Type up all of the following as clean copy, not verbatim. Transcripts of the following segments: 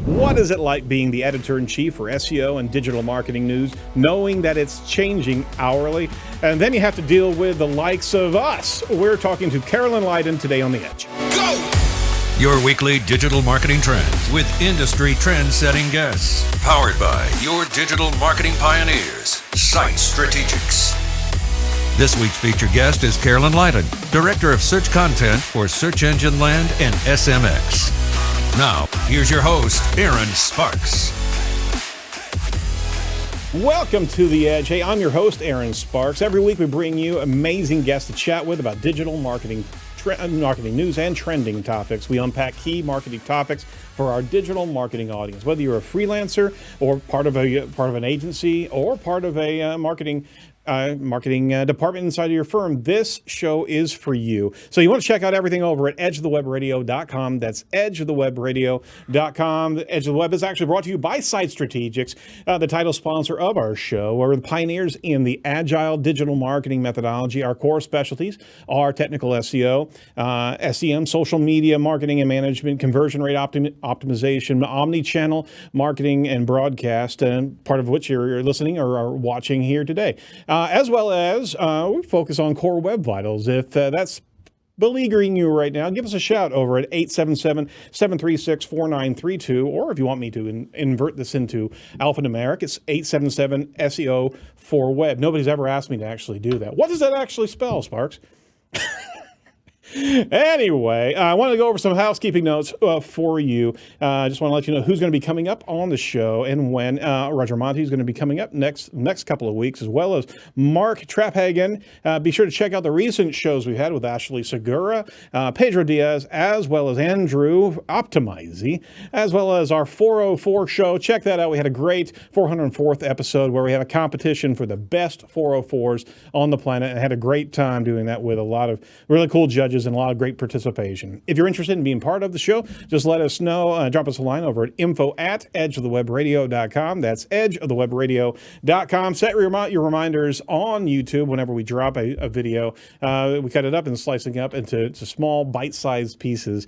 What is it like being the editor-in-chief for SEO and digital marketing news, knowing that it's changing hourly? And then you have to deal with the likes of us. We're talking to Carolyn Lyden today on The Edge. Go! Your weekly digital marketing trends with industry trend-setting guests. Powered by your digital marketing pioneers, Site Strategics. This week's featured guest is Carolyn Lyden, Director of Search Content for Search Engine Land and SMX. Now, here's your host, Aaron Sparks. Welcome to The Edge. Hey, I'm your host, Aaron Sparks. Every week we bring you amazing guests to chat with about digital marketing news and trending topics. We unpack key marketing topics for our digital marketing audience. Whether you're a freelancer or part of an agency or part of a marketing department inside of your firm, this show is for you. So you want to check out everything over at edgeofthewebradio.com. That's edgeofthewebradio.com. The Edge of the Web is actually brought to you by Site Strategics, the title sponsor of our show. We're the pioneers in the agile digital marketing methodology. Our core specialties are technical SEO, SEM, social media marketing and management, conversion rate optimization, omni-channel marketing and broadcast, part of which you're listening or are watching here today. As well as we focus on core web vitals. If that's beleaguering you right now, give us a shout over at 877-736-4932, or if you want me to invert this into alphanumeric, it's 877-SEO for web. Nobody's ever asked me to actually do that. What does that actually spell, Sparks? Anyway, I want to go over some housekeeping notes for you. I just want to let you know who's going to be coming up on the show and when. Roger Monti is going to be coming up next couple of weeks, as well as Mark Traphagen. Be sure to check out the recent shows we had with Ashley Segura, Pedro Diaz, as well as Andrew Optimizy, as well as our 404 show. Check that out. We had a great 404th episode where we had a competition for the best 404s on the planet, and had a great time doing that with a lot of really cool judges and a lot of great participation. If you're interested in being part of the show, just let us know. Drop us a line over at info@edgeofthewebradio.com. That's edgeofthewebradio.com. Set your reminders on YouTube whenever we drop a video. We cut it up and slicing up into small bite-sized pieces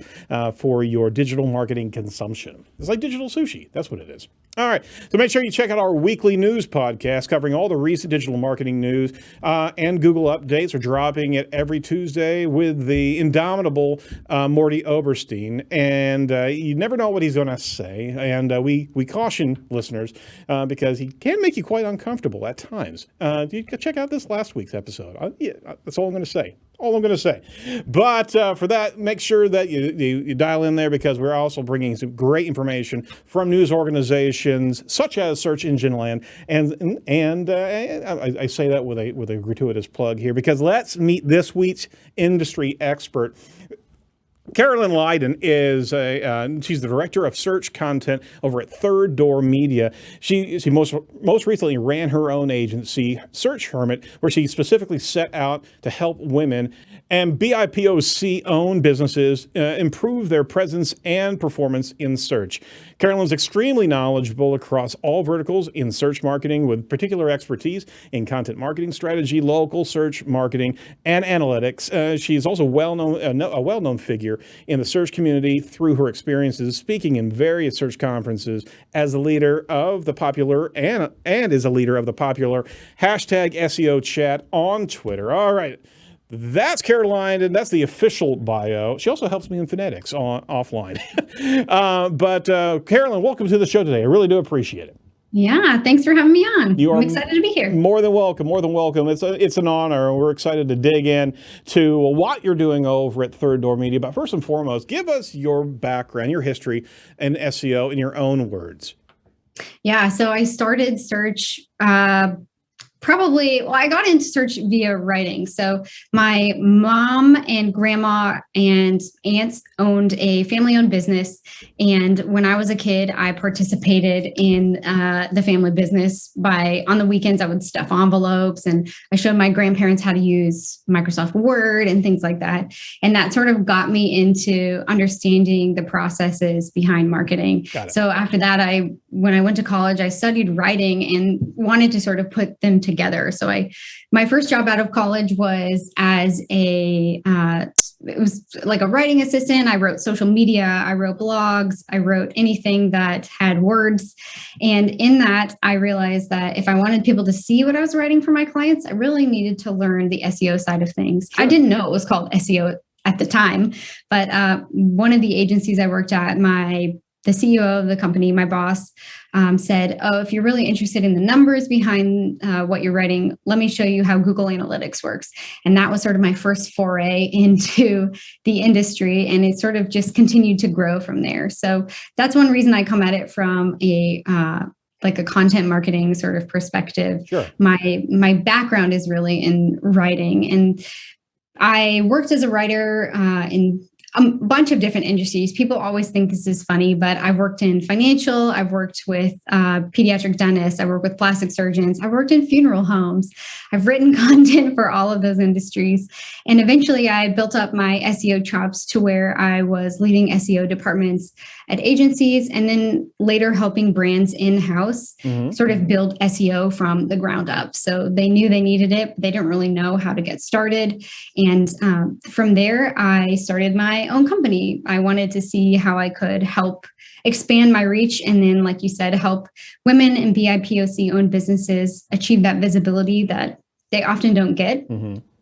for your digital marketing consumption. It's like digital sushi. That's what it is. All right, so make sure you check out our weekly news podcast covering all the recent digital marketing news and Google updates. We're dropping it every Tuesday with the indomitable Morty Oberstein, and you never know what he's going to say, and we caution listeners because he can make you quite uncomfortable at times. You can check out this last week's episode. That's all I'm going to say. But for that, make sure that you dial in there, because we're also bringing some great information from news organizations such as Search Engine Land, and I say that with a gratuitous plug here, because let's meet this week's industry expert. Carolyn Lyden is she's the director of search content over at Third Door Media. She most recently ran her own agency, Search Hermit, where she specifically set out to help women and BIPOC-owned businesses improve their presence and performance in search. Carolyn's extremely knowledgeable across all verticals in search marketing, with particular expertise in content marketing strategy, local search marketing, and analytics. She's also a well-known figure in the search community through her experiences speaking in various search conferences as a leader of the popular and is a leader of the popular hashtag SEO chat on Twitter. All right. That's Carolyn, and that's the official bio. She also helps me in phonetics offline. But Carolyn, welcome to the show today. I really do appreciate it. Yeah, thanks for having me on. I'm excited to be here. More than welcome. It's an honor. We're excited to dig in to what you're doing over at Third Door Media. But first and foremost, give us your background, your history in SEO in your own words. Yeah, so I started search I got into search via writing. So my mom and grandma and aunts owned a family-owned business. And when I was a kid, I participated in the family business on the weekends, I would stuff envelopes, and I showed my grandparents how to use Microsoft Word and things like that. And that sort of got me into understanding the processes behind marketing. So after that, when I went to college, I studied writing and wanted to sort of put them together together. So my first job out of college was as it was like a writing assistant. I wrote social media, I wrote blogs, I wrote anything that had words. And in that, I realized that if I wanted people to see what I was writing for my clients, I really needed to learn the SEO side of things. Sure. I didn't know it was called SEO at the time, but one of the agencies I worked at, the CEO of the company, my boss, said, "Oh, if you're really interested in the numbers behind what you're writing, let me show you how Google Analytics works." And that was sort of my first foray into the industry, and it sort of just continued to grow from there. So that's one reason I come at it from a content marketing sort of perspective. Sure. My background is really in writing, and I worked as a writer in a bunch of different industries. People always think this is funny, but I've worked in financial, I've worked with pediatric dentists, I work with plastic surgeons, I've worked in funeral homes, I've written content for all of those industries. And eventually I built up my SEO chops to where I was leading SEO departments at agencies, and then later helping brands in-house sort of build SEO from the ground up. So they knew they needed it, but they didn't really know how to get started. And from there, I started my own company. I wanted to see how I could help expand my reach, and then, like you said, help women and BIPOC owned businesses achieve that visibility that they often don't get,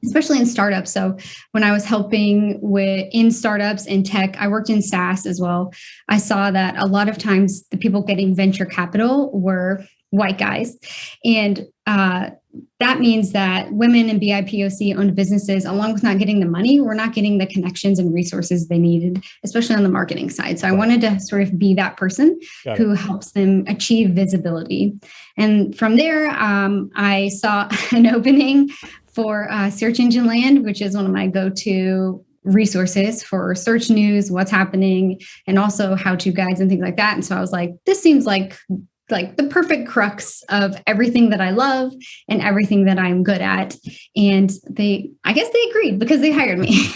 especially in startups. So when I was helping in startups in tech, I worked in SaaS as well. I saw that a lot of times the people getting venture capital were white guys. And that means that women and BIPOC owned businesses, along with not getting the money, were not getting the connections and resources they needed, especially on the marketing side. So I wanted to sort of be that person who helps them achieve visibility. And from there, I saw an opening for Search Engine Land, which is one of my go-to resources for search news, what's happening, and also how-to guides and things like that. And so I was like, this seems like the perfect crux of everything that I love and everything that I'm good at. And I guess they agreed because they hired me.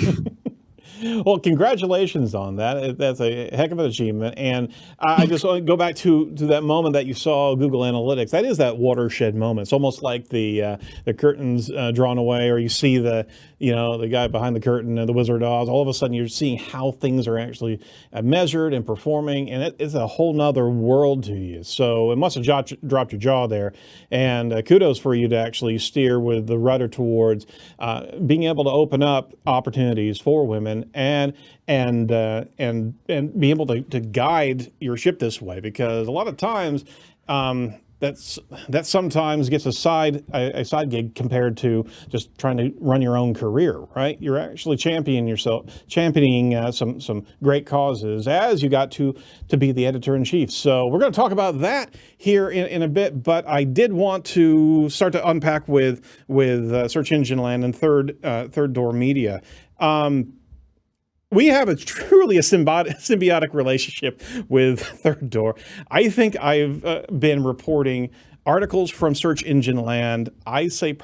Well, congratulations on that. That's a heck of an achievement. And I just want to go back to that moment that you saw Google Analytics. That is that watershed moment. It's almost like the curtains drawn away, or you see the guy behind the curtain, the Wizard of Oz. All of a sudden, you're seeing how things are actually measured and performing, and it's a whole nother world to you. So it must have dropped your jaw there. And kudos for you to actually steer with the rudder towards being able to open up opportunities for women and be able to guide your ship this way, because a lot of times that sometimes gets a side gig compared to just trying to run your own career, right? You're actually championing some great causes as you got to be the editor-in-chief. So we're going to talk about that here in a bit, but I did want to start to unpack with Search Engine Land and Third Door Media. We have truly a symbiotic relationship with Third Door. I think I've been reporting articles from Search Engine Land. I think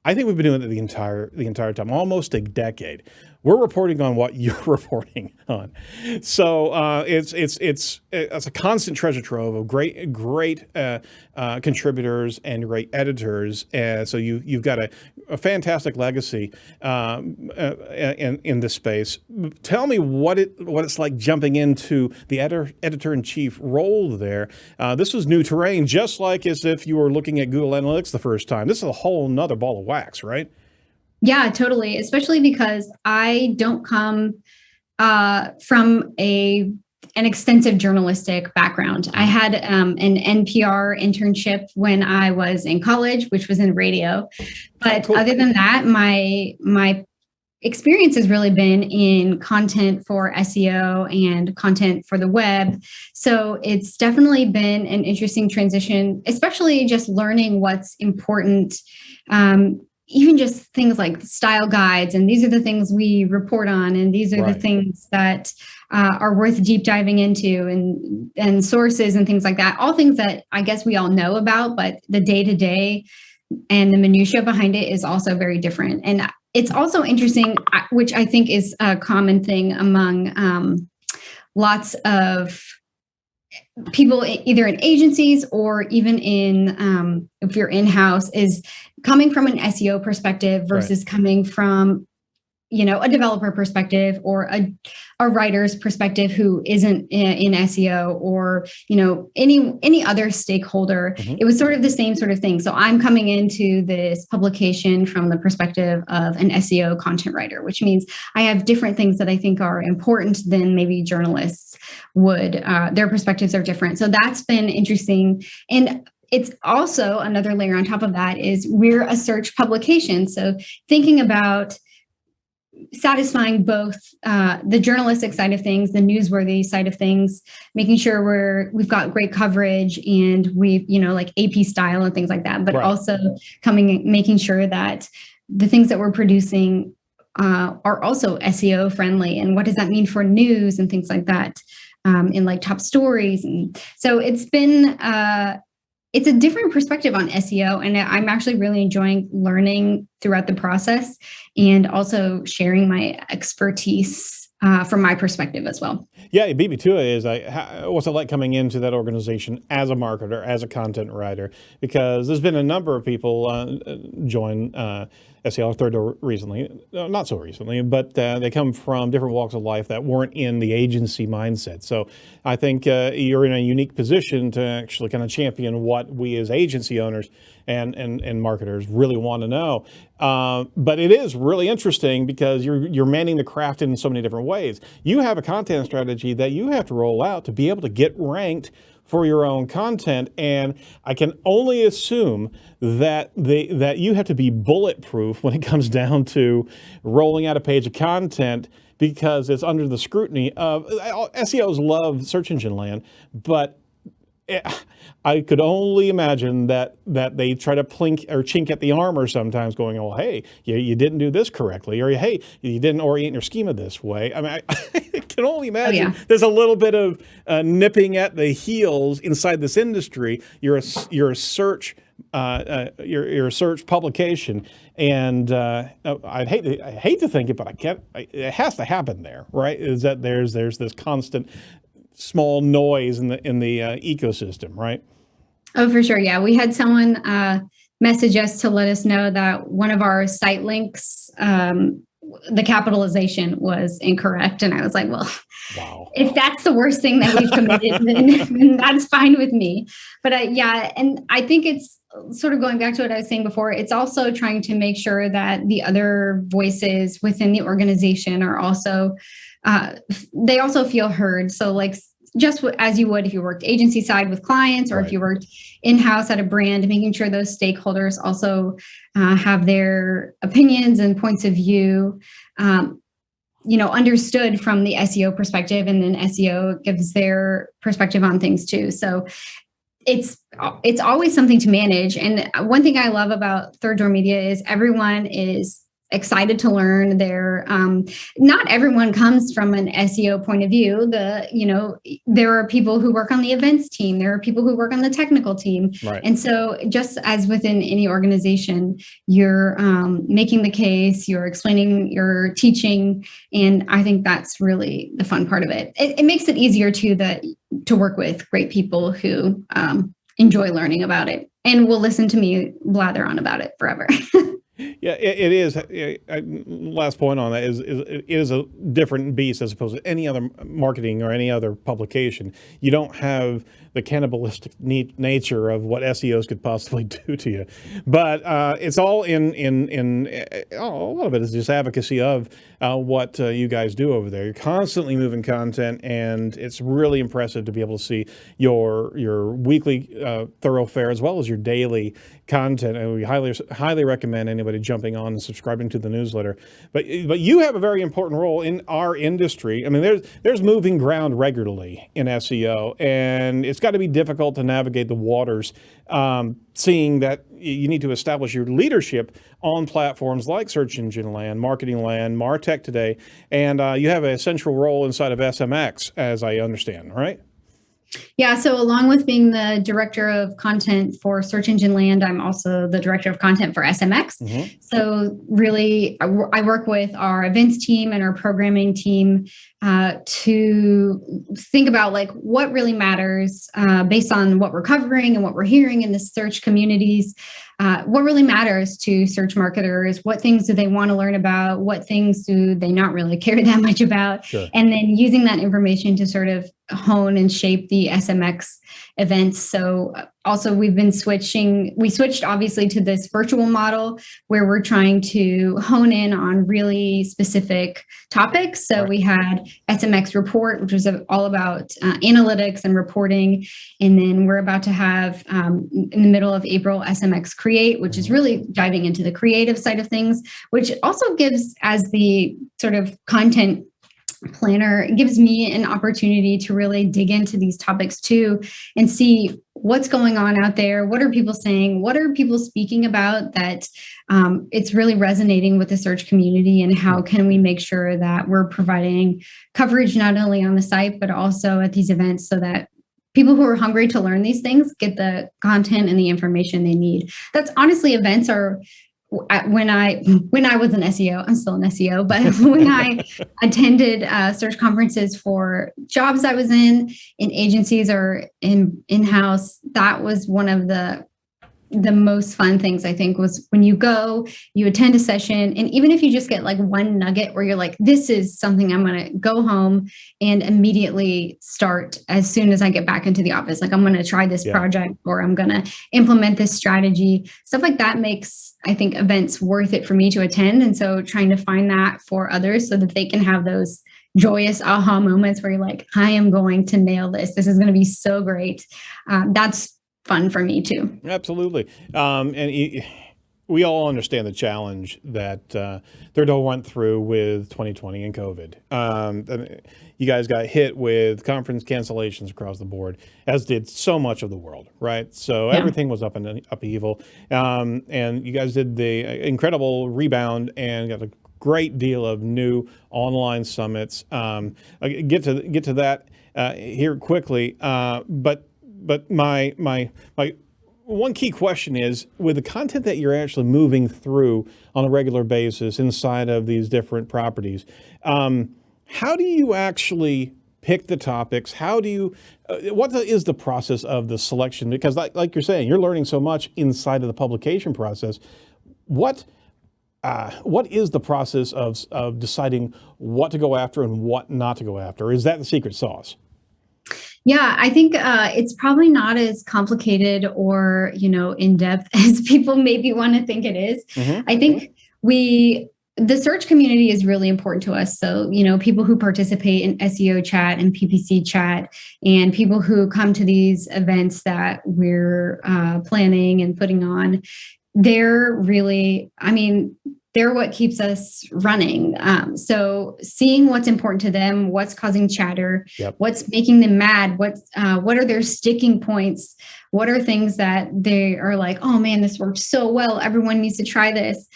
we've been doing it the entire time, almost a decade. We're reporting on what you're reporting on. So it's a constant treasure trove of great contributors and great editors. So you've got a fantastic legacy in this space. Tell me what it's like jumping into the editor-in-chief role there. This was new terrain, just like as if you were looking at Google Analytics the first time. This is a whole nother ball of wax, right? Yeah, totally. Especially because I don't come from an extensive journalistic background. I had an NPR internship when I was in college, which was in radio. But cool. Other than that, my experience has really been in content for SEO and content for the web. So it's definitely been an interesting transition, especially just learning what's important. Even just things like style guides, and these are the things we report on, and these are the things that are worth deep diving into, and sources and things like that. All things that I guess we all know about, but the day-to-day and the minutia behind it is also very different. And it's also interesting, which I think is a common thing among lots of people either in agencies or even in if you're in-house is coming from an SEO perspective versus coming from a developer perspective or a writer's perspective who isn't in SEO or any other stakeholder. It was sort of the same sort of thing. So I'm coming into this publication from the perspective of an SEO content writer, which means I have different things that I think are important than maybe journalists would. Their perspectives are different. So that's been interesting. And it's also another layer on top of that is we're a search publication. So thinking about satisfying both the journalistic side of things, the newsworthy side of things, making sure we've got great coverage and we've, like AP style and things like that, but also making sure that the things that we're producing are also SEO friendly. And what does that mean for news and things like that in like top stories? And so it's been it's a different perspective on SEO, and I'm actually really enjoying learning throughout the process and also sharing my expertise from my perspective as well. Yeah, beat me to it is what's it like coming into that organization as a marketer, as a content writer? Because there's been a number of people join SEO Third Door recently, not so recently, but they come from different walks of life that weren't in the agency mindset. So I think you're in a unique position to actually kind of champion what we as agency owners and marketers really want to know. But it is really interesting because you're manning the craft in so many different ways. You have a content strategy that you have to roll out to be able to get ranked for your own content, and I can only assume that that you have to be bulletproof when it comes down to rolling out a page of content, because it's under the scrutiny of SEOs love search engine land, but I could only imagine that they try to chink at the armor sometimes, going, "Oh, hey, you didn't do this correctly," or "Hey, you didn't orient your schema this way." I mean, I can only imagine there's a little bit of nipping at the heels inside this industry. You're a search you're a search publication, and I hate to think it, but I can't. It has to happen there, right? Is that there's this constant small noise in the ecosystem, right? Oh, for sure. Yeah. We had someone message us to let us know that one of our site links, the capitalization was incorrect. And I was like, well, wow. If that's the worst thing that we've committed, then that's fine with me. But and I think it's sort of going back to what I was saying before. It's also trying to make sure that the other voices within the organization are also, they also feel heard. So like, just as you would if you worked agency side with clients, or if you worked in-house at a brand, making sure those stakeholders also have their opinions and points of view, understood from the SEO perspective, and then SEO gives their perspective on things too. So it's always something to manage. And one thing I love about Third Door Media is everyone is excited to learn. Not everyone comes from an SEO point of view. There are people who work on the events team. There are people who work on the technical team. Right. And so just as within any organization, you're making the case, you're explaining, you're teaching. And I think that's really the fun part of it. It makes it easier to work with great people who enjoy learning about it and will listen to me blather on about it forever. Yeah, it is. Last point on that is it is a different beast as opposed to any other marketing or any other publication. You don't have the cannibalistic nature of what SEOs could possibly do to you, but it's all in a lot of it is just advocacy of what you guys do over there. You're constantly moving content, and it's really impressive to be able to see your weekly thoroughfare as well as your daily content. And we highly recommend anybody jumping on and subscribing to the newsletter. But you have a very important role in our industry. I mean, there's moving ground regularly in SEO, and it's got to be difficult to navigate the waters, seeing that you need to establish your leadership on platforms like Search Engine Land, Marketing Land, MarTech Today, and you have a central role inside of SMX, as I understand, right? Yeah. So along with being the director of content for Search Engine Land, I'm also the director of content for SMX. Mm-hmm. So really, I work with our events team and our programming team to think about like what really matters based on what we're covering and what we're hearing in the search communities. What really matters to search marketers? What things do they want to learn about? What things do they not really care that much about? Sure. And then using that information to sort of hone and shape the SMX events. So also we switched obviously to this virtual model where we're trying to hone in on really specific topics. So we had SMX Report, which was all about analytics and reporting. And then we're about to have, in the middle of April, SMX Create, which is really diving into the creative side of things, which also gives, as the sort of content planner, it gives me an opportunity to really dig into these topics too and see what's going on out there. What are people saying? What are people speaking about that it's really resonating with the search community, and how can we make sure that we're providing coverage not only on the site, but also at these events so that people who are hungry to learn these things get the content and the information they need. That's honestly, events are, when I was an SEO, I'm still an SEO, but when I attended search conferences for jobs I was in agencies or in-house, that was one of the most fun things, I think, was when you attend a session, and even if you just get like one nugget where you're like, this is something I'm going to go home and immediately start as soon as I get back into the office. Like, I'm going to try this project, or I'm going to implement this strategy. Stuff like that makes, I think, events worth it for me to attend. And so trying to find that for others so that they can have those joyous aha moments where you're like, I am going to nail this. This is going to be so great. That's fun for me too. Absolutely. We all understand the challenge that Third went through with 2020 and COVID. You guys got hit with conference cancellations across the board, as did so much of the world, right? So everything was up in upheaval. And you guys did the incredible rebound and got a great deal of new online summits. Get to that here quickly. But my one key question is, with the content that you're actually moving through on a regular basis inside of these different properties, how do you actually pick the topics? How do you, what is the process of the selection? Because like you're saying, you're learning so much inside of the publication process. What is the process of deciding what to go after and what not to go after? Is that the secret sauce? Yeah, I think it's probably not as complicated or, in depth as people maybe want to think it is. Mm-hmm. I think the search community is really important to us. So, people who participate in SEO chat and PPC chat, and people who come to these events that we're planning and putting on, they're really, they're what keeps us running. So seeing what's important to them, what's causing chatter, what's making them mad, what are their sticking points, what are things that they are like, oh man, this worked so well, everyone needs to try this.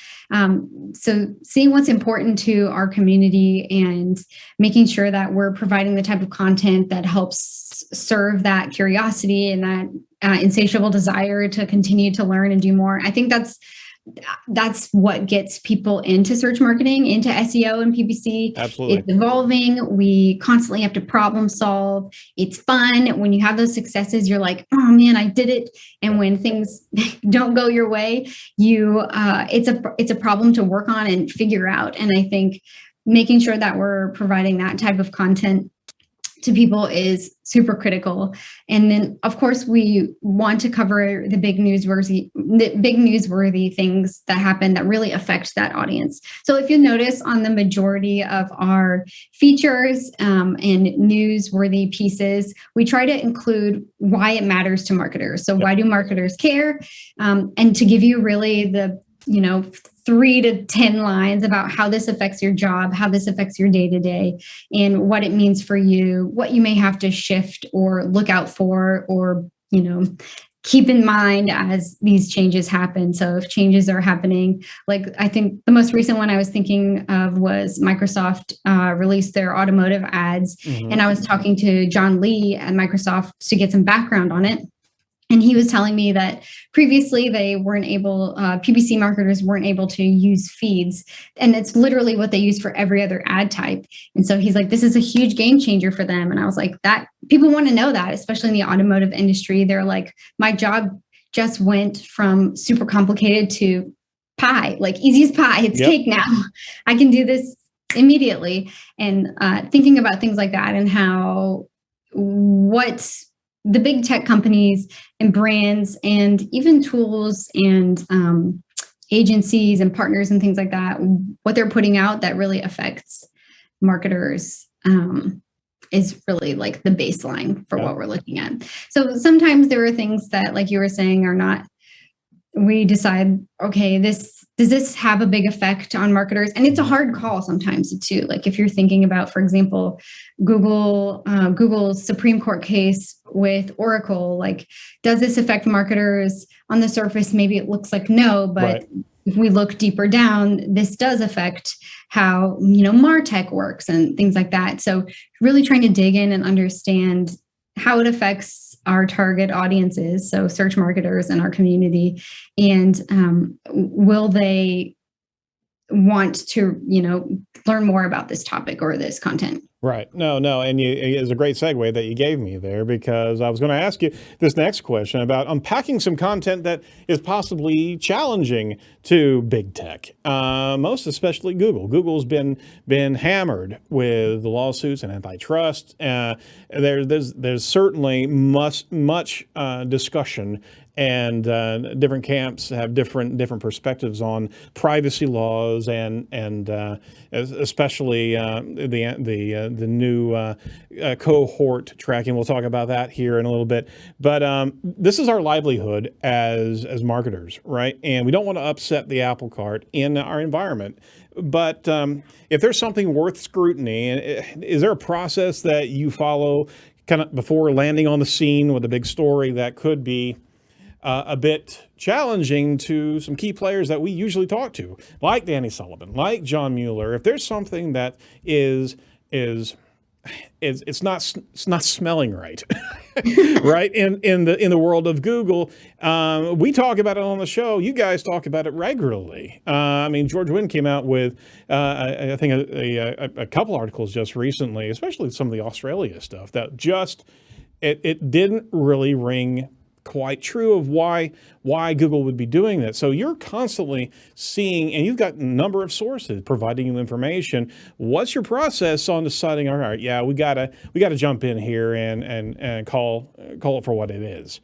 So seeing what's important to our community and making sure that we're providing the type of content that helps serve that curiosity and that insatiable desire to continue to learn and do more. I think that's what gets people into search marketing, into SEO and PPC. Absolutely. It's evolving. We constantly have to problem solve. It's fun. When you have those successes, you're like, oh man, I did it. And when things don't go your way, it's a problem to work on and figure out. And I think making sure that we're providing that type of content to people is super critical. And then, of course, we want to cover the big newsworthy things that happen that really affect that audience. So if you notice on the majority of our features and newsworthy pieces, we try to include why it matters to marketers. So why do marketers care? And to give you really the 3 to 10 lines about how this affects your job, how this affects your day-to-day, and what it means for you, what you may have to shift or look out for, or, keep in mind as these changes happen. So if changes are happening, like I think the most recent one I was thinking of was Microsoft released their automotive ads. And I was talking to John Lee at Microsoft to get some background on it. And he was telling me that previously they weren't able, PPC marketers weren't able to use feeds. And it's literally what they use for every other ad type. And so he's like, this is a huge game changer for them. And I was like, that people want to know that, especially in the automotive industry. They're like, my job just went from super complicated to pie, like easy as pie. It's cake now. I can do this immediately. And thinking about things like that and how what the big tech companies and brands and even tools and agencies and partners and things like that, what they're putting out that really affects marketers is really like the baseline for what we're looking at. So sometimes there are things that, like you were saying, are not, we decide, okay, does this have a big effect on marketers? And it's a hard call sometimes too. Like if you're thinking about, for example, Google's Supreme Court case with Oracle, like, does this affect marketers? On the surface, maybe it looks like no, but if we look deeper down, this does affect how, MarTech works and things like that. So really trying to dig in and understand how it affects our target audiences, so search marketers in our community, and will they want to, learn more about this topic or this content? Right. No. And it's a great segue that you gave me there, because I was going to ask you this next question about unpacking some content that is possibly challenging to big tech, most especially Google. Google's been hammered with the lawsuits and antitrust. There's certainly much discussion, and different camps have different perspectives on privacy laws and especially the new cohort tracking. We'll talk about that here in a little bit. But this is our livelihood as marketers, right? And we don't want to upset the apple cart in our environment. But if there's something worth scrutiny, is there a process that you follow kind of before landing on the scene with a big story that could be a bit challenging to some key players that we usually talk to, like Danny Sullivan, like John Mueller? If there's something that is it's not smelling right, right in the world of Google, we talk about it on the show. You guys talk about it regularly. I mean, George Wynn came out with I think a couple articles just recently, especially some of the Australia stuff that just it didn't really ring quite true of why Google would be doing that. So you're constantly seeing, and you've got a number of sources providing you information. What's your process on deciding, all right, yeah, we gotta jump in here and call it for what it is?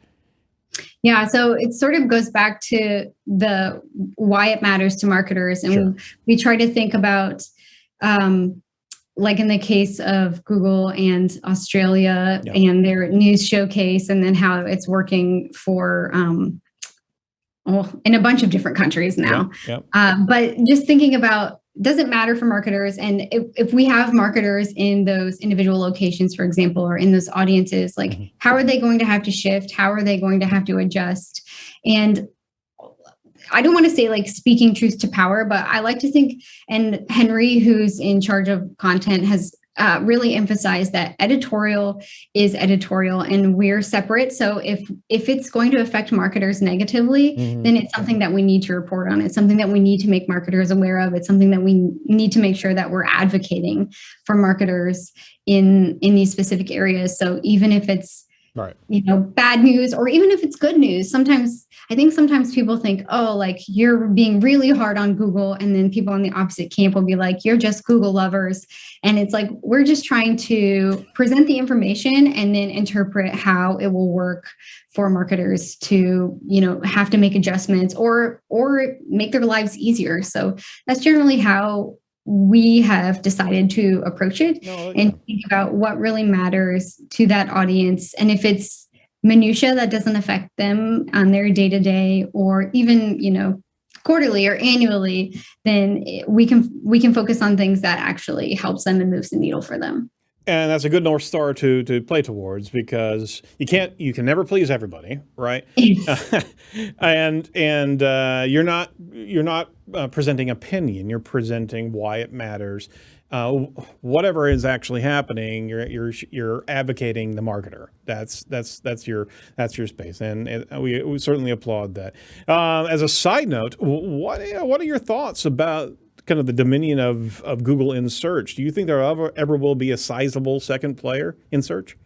Yeah, so it sort of goes back to the why it matters to marketers, and we try to think about like in the case of Google and Australia and their news showcase, and then how it's working for in a bunch of different countries now. But just thinking about, does it matter for marketers? And if we have marketers in those individual locations, for example, or in those audiences, like how are they going to have to shift? How are they going to have to adjust? And I don't want to say like speaking truth to power, but I like to think, and Henry, who's in charge of content, has really emphasized that editorial is editorial and we're separate. So if it's going to affect marketers negatively, then it's something that we need to report on. It's something that we need to make marketers aware of. It's something that we need to make sure that we're advocating for marketers in these specific areas. So even if it's bad news, or even if it's good news, I think sometimes people think, oh, like you're being really hard on Google. And then people on the opposite camp will be like, you're just Google lovers. And it's like, we're just trying to present the information and then interpret how it will work for marketers to, have to make adjustments or make their lives easier. So that's generally how we have decided to approach it and think about what really matters to that audience. And if it's minutia that doesn't affect them on their day-to-day, or even, quarterly or annually, then we can focus on things that actually helps them and moves the needle for them. And that's a good North Star to play towards, because you can never please everybody, right? and you're not presenting opinion. You're presenting why it matters. Whatever is actually happening, you're advocating the marketer. That's your space, and we certainly applaud that. As a side note, what are your thoughts about kind of the dominion of Google in search? Do you think there ever will be a sizable second player in search?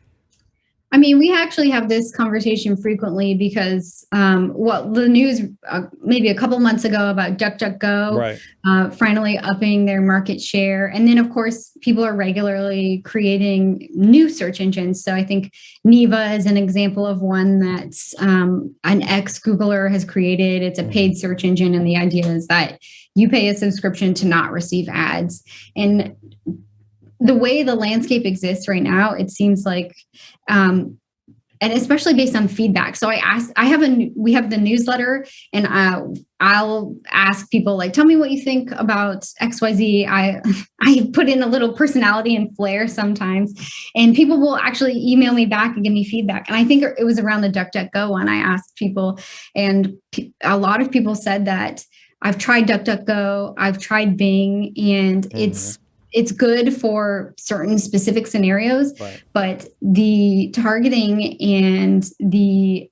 I mean, we actually have this conversation frequently because the news maybe a couple months ago about DuckDuckGo Right. Finally upping their market share. And then, of course, people are regularly creating new search engines. So I think Neva is an example of one that's an ex-Googler has created. It's a paid search engine. And the idea is that you pay a subscription to not receive ads. And the way the landscape exists right now, it seems like, and especially based on feedback. So we have the newsletter, and I'll ask people, like, tell me what you think about XYZ. I put in a little personality and flair sometimes, and people will actually email me back and give me feedback. And I think it was around the DuckDuckGo one. I asked people, and a lot of people said that I've tried DuckDuckGo, I've tried Bing, and it's good for certain specific scenarios, Right. but the targeting and the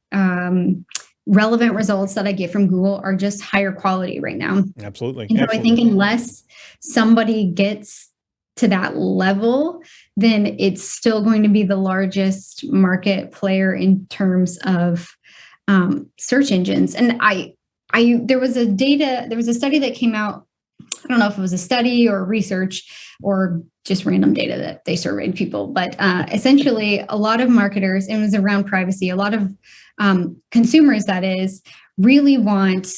relevant results that I get from Google are just higher quality right now. Absolutely. And so I think unless somebody gets to that level, then it's still going to be the largest market player in terms of search engines. And there was a study that came out. I don't know if it was a study or research or just random data that they surveyed people, but essentially a lot of marketers, and it was around privacy, a lot of consumers, that is, really want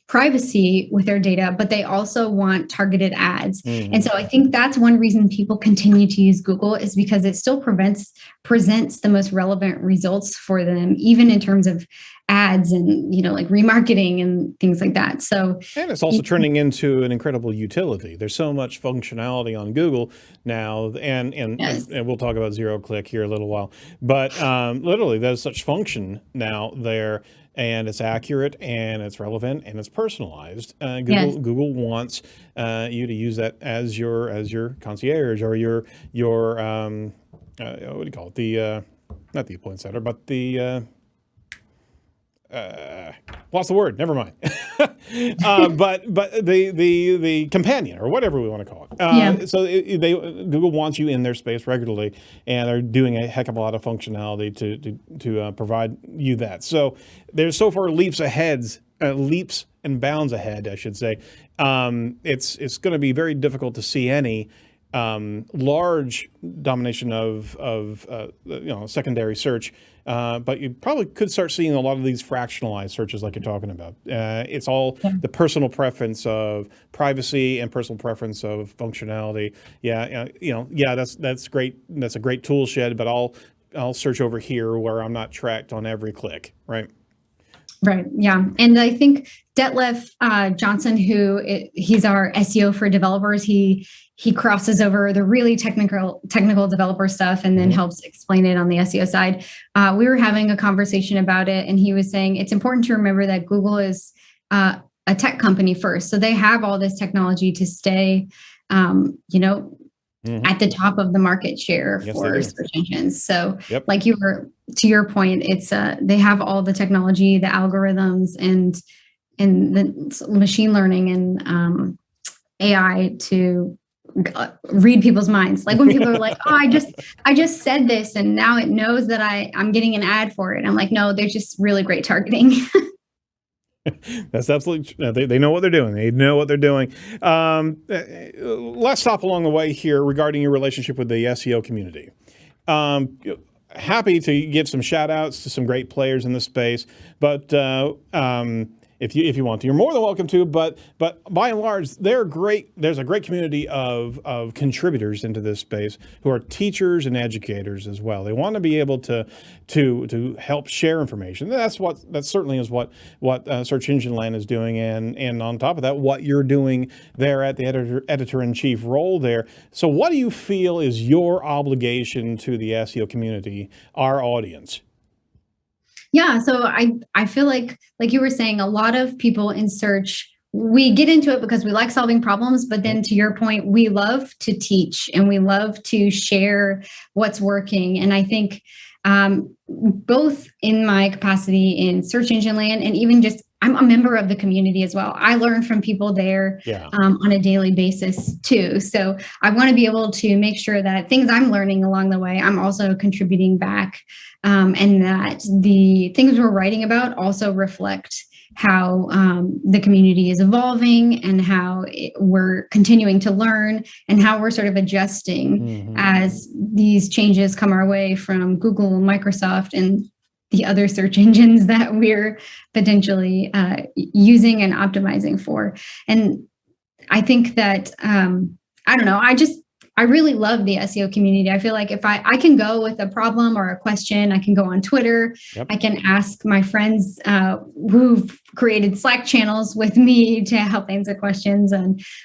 privacy with their data, but they also want targeted ads. And so I think that's one reason people continue to use Google, is because it still presents the most relevant results for them, even in terms of ads and, like remarketing and things like that. So, and it's also turning into an incredible utility. There's so much functionality on Google now, and yes. and we'll talk about zero click here in a little while. But literally, there's such function now there, and it's accurate, and it's relevant, and it's personalized. Google wants you to use that as your concierge, or your what do you call it? The not the appointment center, but the lost the word. Never mind. But the companion, or whatever we want to call it. So Google wants you in their space regularly, and they're doing a heck of a lot of functionality to provide you that. So there's so far leaps and bounds ahead, I should say. It's going to be very difficult to see any large domination of secondary search, but you probably could start seeing a lot of these fractionalized searches like you're talking about. It's all the personal preference of privacy and personal preference of functionality. That's great. That's a great tool shed, but I'll search over here where I'm not tracked on every click, right? Right. Yeah. And I think Detlef Johnson, he's our SEO for developers, he crosses over the really technical developer stuff and then helps explain it on the SEO side. We were having a conversation about it, and he was saying it's important to remember that Google is a tech company first. So they have all this technology to stay, at the top of the market share for search engines. So like to your point, it's they have all the technology, the algorithms, and the machine learning and AI to read people's minds. Like when people are like, oh, I just said this and now it knows that I'm getting an ad for it. I'm like, no, they're just really great targeting. That's absolutely, they know what they're doing. They know what they're doing. Let's stop along the way here regarding your relationship with the SEO community. Happy to give some shout outs to some great players in this space, but if you want to. You're more than welcome to, but by and large, there's a great community of contributors into this space who are teachers and educators as well. They want to be able to help share information. That certainly is what Search Engine Land is doing, and on top of that, what you're doing there at the editor-in-chief role there. So what do you feel is your obligation to the SEO community, our audience? Yeah, so I feel like you were saying, a lot of people in search, we get into it because we like solving problems, but then to your point, we love to teach and we love to share what's working. And I think both in my capacity in Search Engine Land and even just, I'm a member of the community as well. I learn from people there on a daily basis too. So I want to be able to make sure that things I'm learning along the way, I'm also contributing back, and that the things we're writing about also reflect how the community is evolving and how we're continuing to learn and how we're sort of adjusting as these changes come our way from Google and Microsoft and the other search engines that we're potentially using and optimizing for. And I think that, I don't know, I really love the SEO community. I feel like if I can go with a problem or a question, I can go on Twitter. Yep. I can ask my friends who've created Slack channels with me to help answer questions,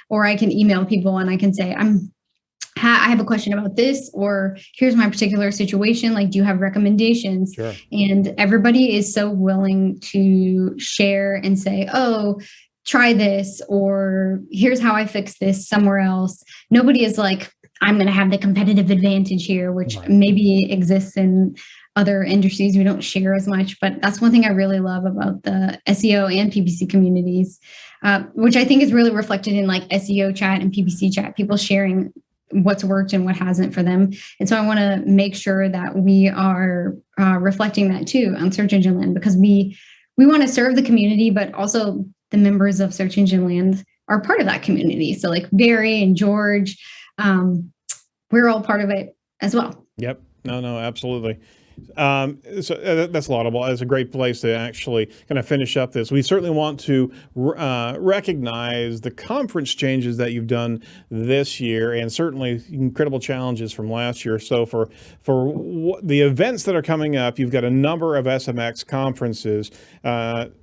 or I can email people and I can say, I have a question about this, or here's my particular situation. Like, do you have recommendations? Sure. And everybody is so willing to share and say, oh, try this, or here's how I fix this somewhere else. Nobody is like, I'm going to have the competitive advantage here, which maybe exists in other industries. We don't share as much, but that's one thing I really love about the SEO and PPC communities, which I think is really reflected in like SEO chat and PPC chat, people sharing what's worked and what hasn't for them. And so I want to make sure that we are reflecting that too on Search Engine Land, because we want to serve the community, but also the members of Search Engine Land are part of that community. So like Barry and George, we're all part of it as well. Yep. No, absolutely. So that's laudable. It's a great place to actually kind of finish up this. We certainly want to recognize the conference changes that you've done this year, and certainly incredible challenges from last year. So for the events that are coming up, you've got a number of SMX conferences.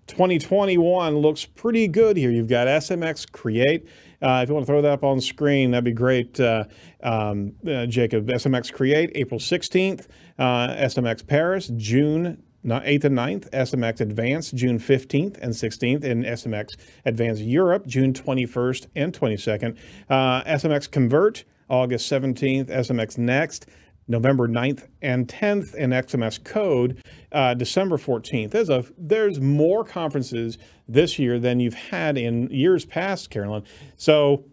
2021 looks pretty good here. You've got SMX Create. If you want to throw that up on screen, that'd be great, Jacob. SMX Create, April 16th. SMX Paris, June 8th and 9th. SMX Advanced, June 15th and 16th. And SMX Advanced Europe, June 21st and 22nd. SMX Convert, August 17th. SMX Next, November 9th and 10th, and XMS Code, December 14th. There's more conferences this year than you've had in years past, Carolyn. So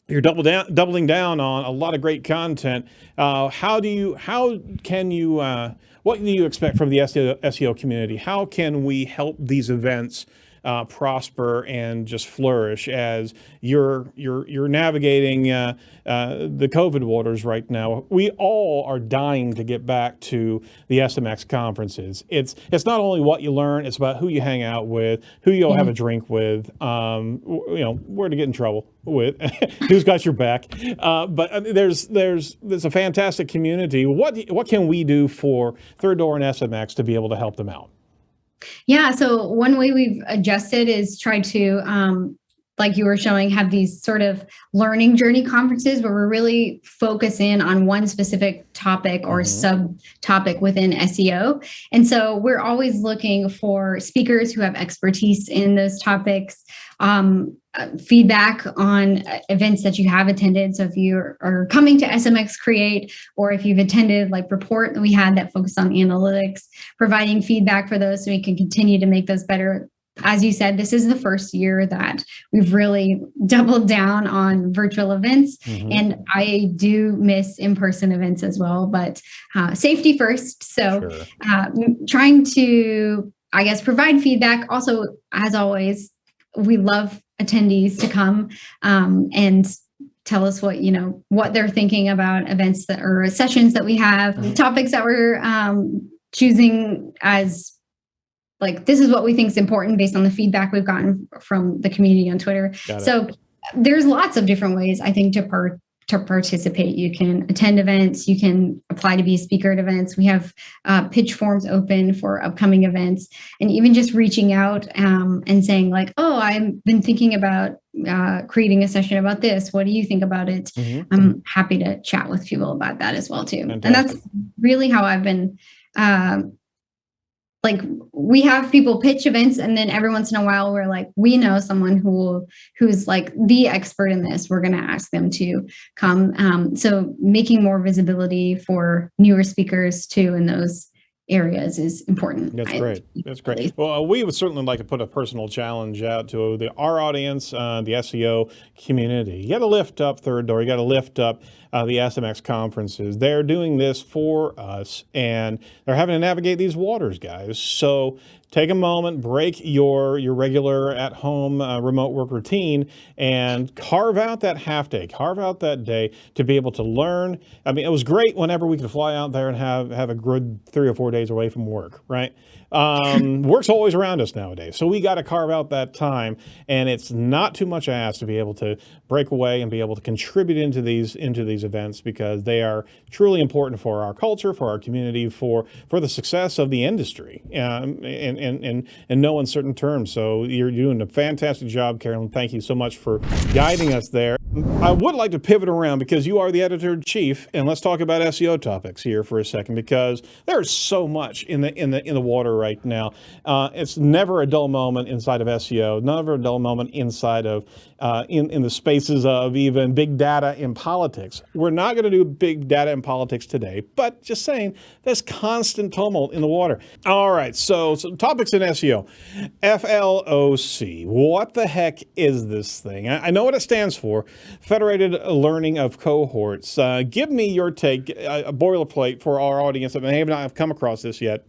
you're doubling down on a lot of great content. What do you expect from the SEO community? How can we help these events prosper and just flourish as you're navigating the COVID waters right now? We all are dying to get back to the SMX conferences. It's not only what you learn; it's about who you hang out with, who you'll have a drink with, where to get in trouble with, who's got your back. But there's a fantastic community. What can we do for Third Door and SMX to be able to help them out? Yeah, so one way we've adjusted is try to, like you were showing, have these sort of learning journey conferences where we're really focus in on one specific topic or subtopic within SEO. And so we're always looking for speakers who have expertise in those topics, feedback on events that you have attended. So if you are coming to SMX Create, or if you've attended like Report that we had that focused on analytics, providing feedback for those so we can continue to make those better. As you said, this is the first year that we've really doubled down on virtual events, and I do miss in-person events as well, but safety first. So trying to, I guess, provide feedback. Also, as always, we love attendees to come and tell us what they're thinking about events or sessions that we have, topics that we're choosing as like, this is what we think is important based on the feedback we've gotten from the community on Twitter. So there's lots of different ways, I think, to participate. You can attend events, you can apply to be a speaker at events. We have pitch forms open for upcoming events, and even just reaching out and saying like, oh, I've been thinking about creating a session about this. What do you think about it? I'm happy to chat with people about that as well too. Fantastic. And that's really how I've been like, we have people pitch events, and then every once in a while we're like, we know someone who's like the expert in this. We're going to ask them to come. So making more visibility for newer speakers too in those areas is important. That's great. That's great. Well, we would certainly like to put a personal challenge out to our audience, the SEO community. You got to lift up Third Door. You got to lift up the SMX conferences. They're doing this for us, and they're having to navigate these waters, guys. So take a moment, break your regular at-home remote work routine, and carve out that half day, carve out that day to be able to learn. I mean, it was great whenever we could fly out there and have a good 3 or 4 days away from work, right? Work's always around us nowadays, so we got to carve out that time, and it's not too much asked to be able to break away and be able to contribute into these events, because they are truly important for our culture, for our community, for the success of the industry, in no uncertain terms. So you're doing a fantastic job, Carolyn. Thank you so much for guiding us there. I would like to pivot around, because you are the editor-in-chief, and let's talk about SEO topics here for a second, because there's so much in the water right now. It's never a dull moment inside of SEO, never a dull moment inside of in the spaces of even big data in politics. We're not going to do big data in politics today, but just saying, there's constant tumult in the water. All right, so some topics in SEO. FLoC. What the heck is this thing? I know what it stands for. Federated Learning of Cohorts. Give me your take, a boilerplate for our audience that may not have come across this yet.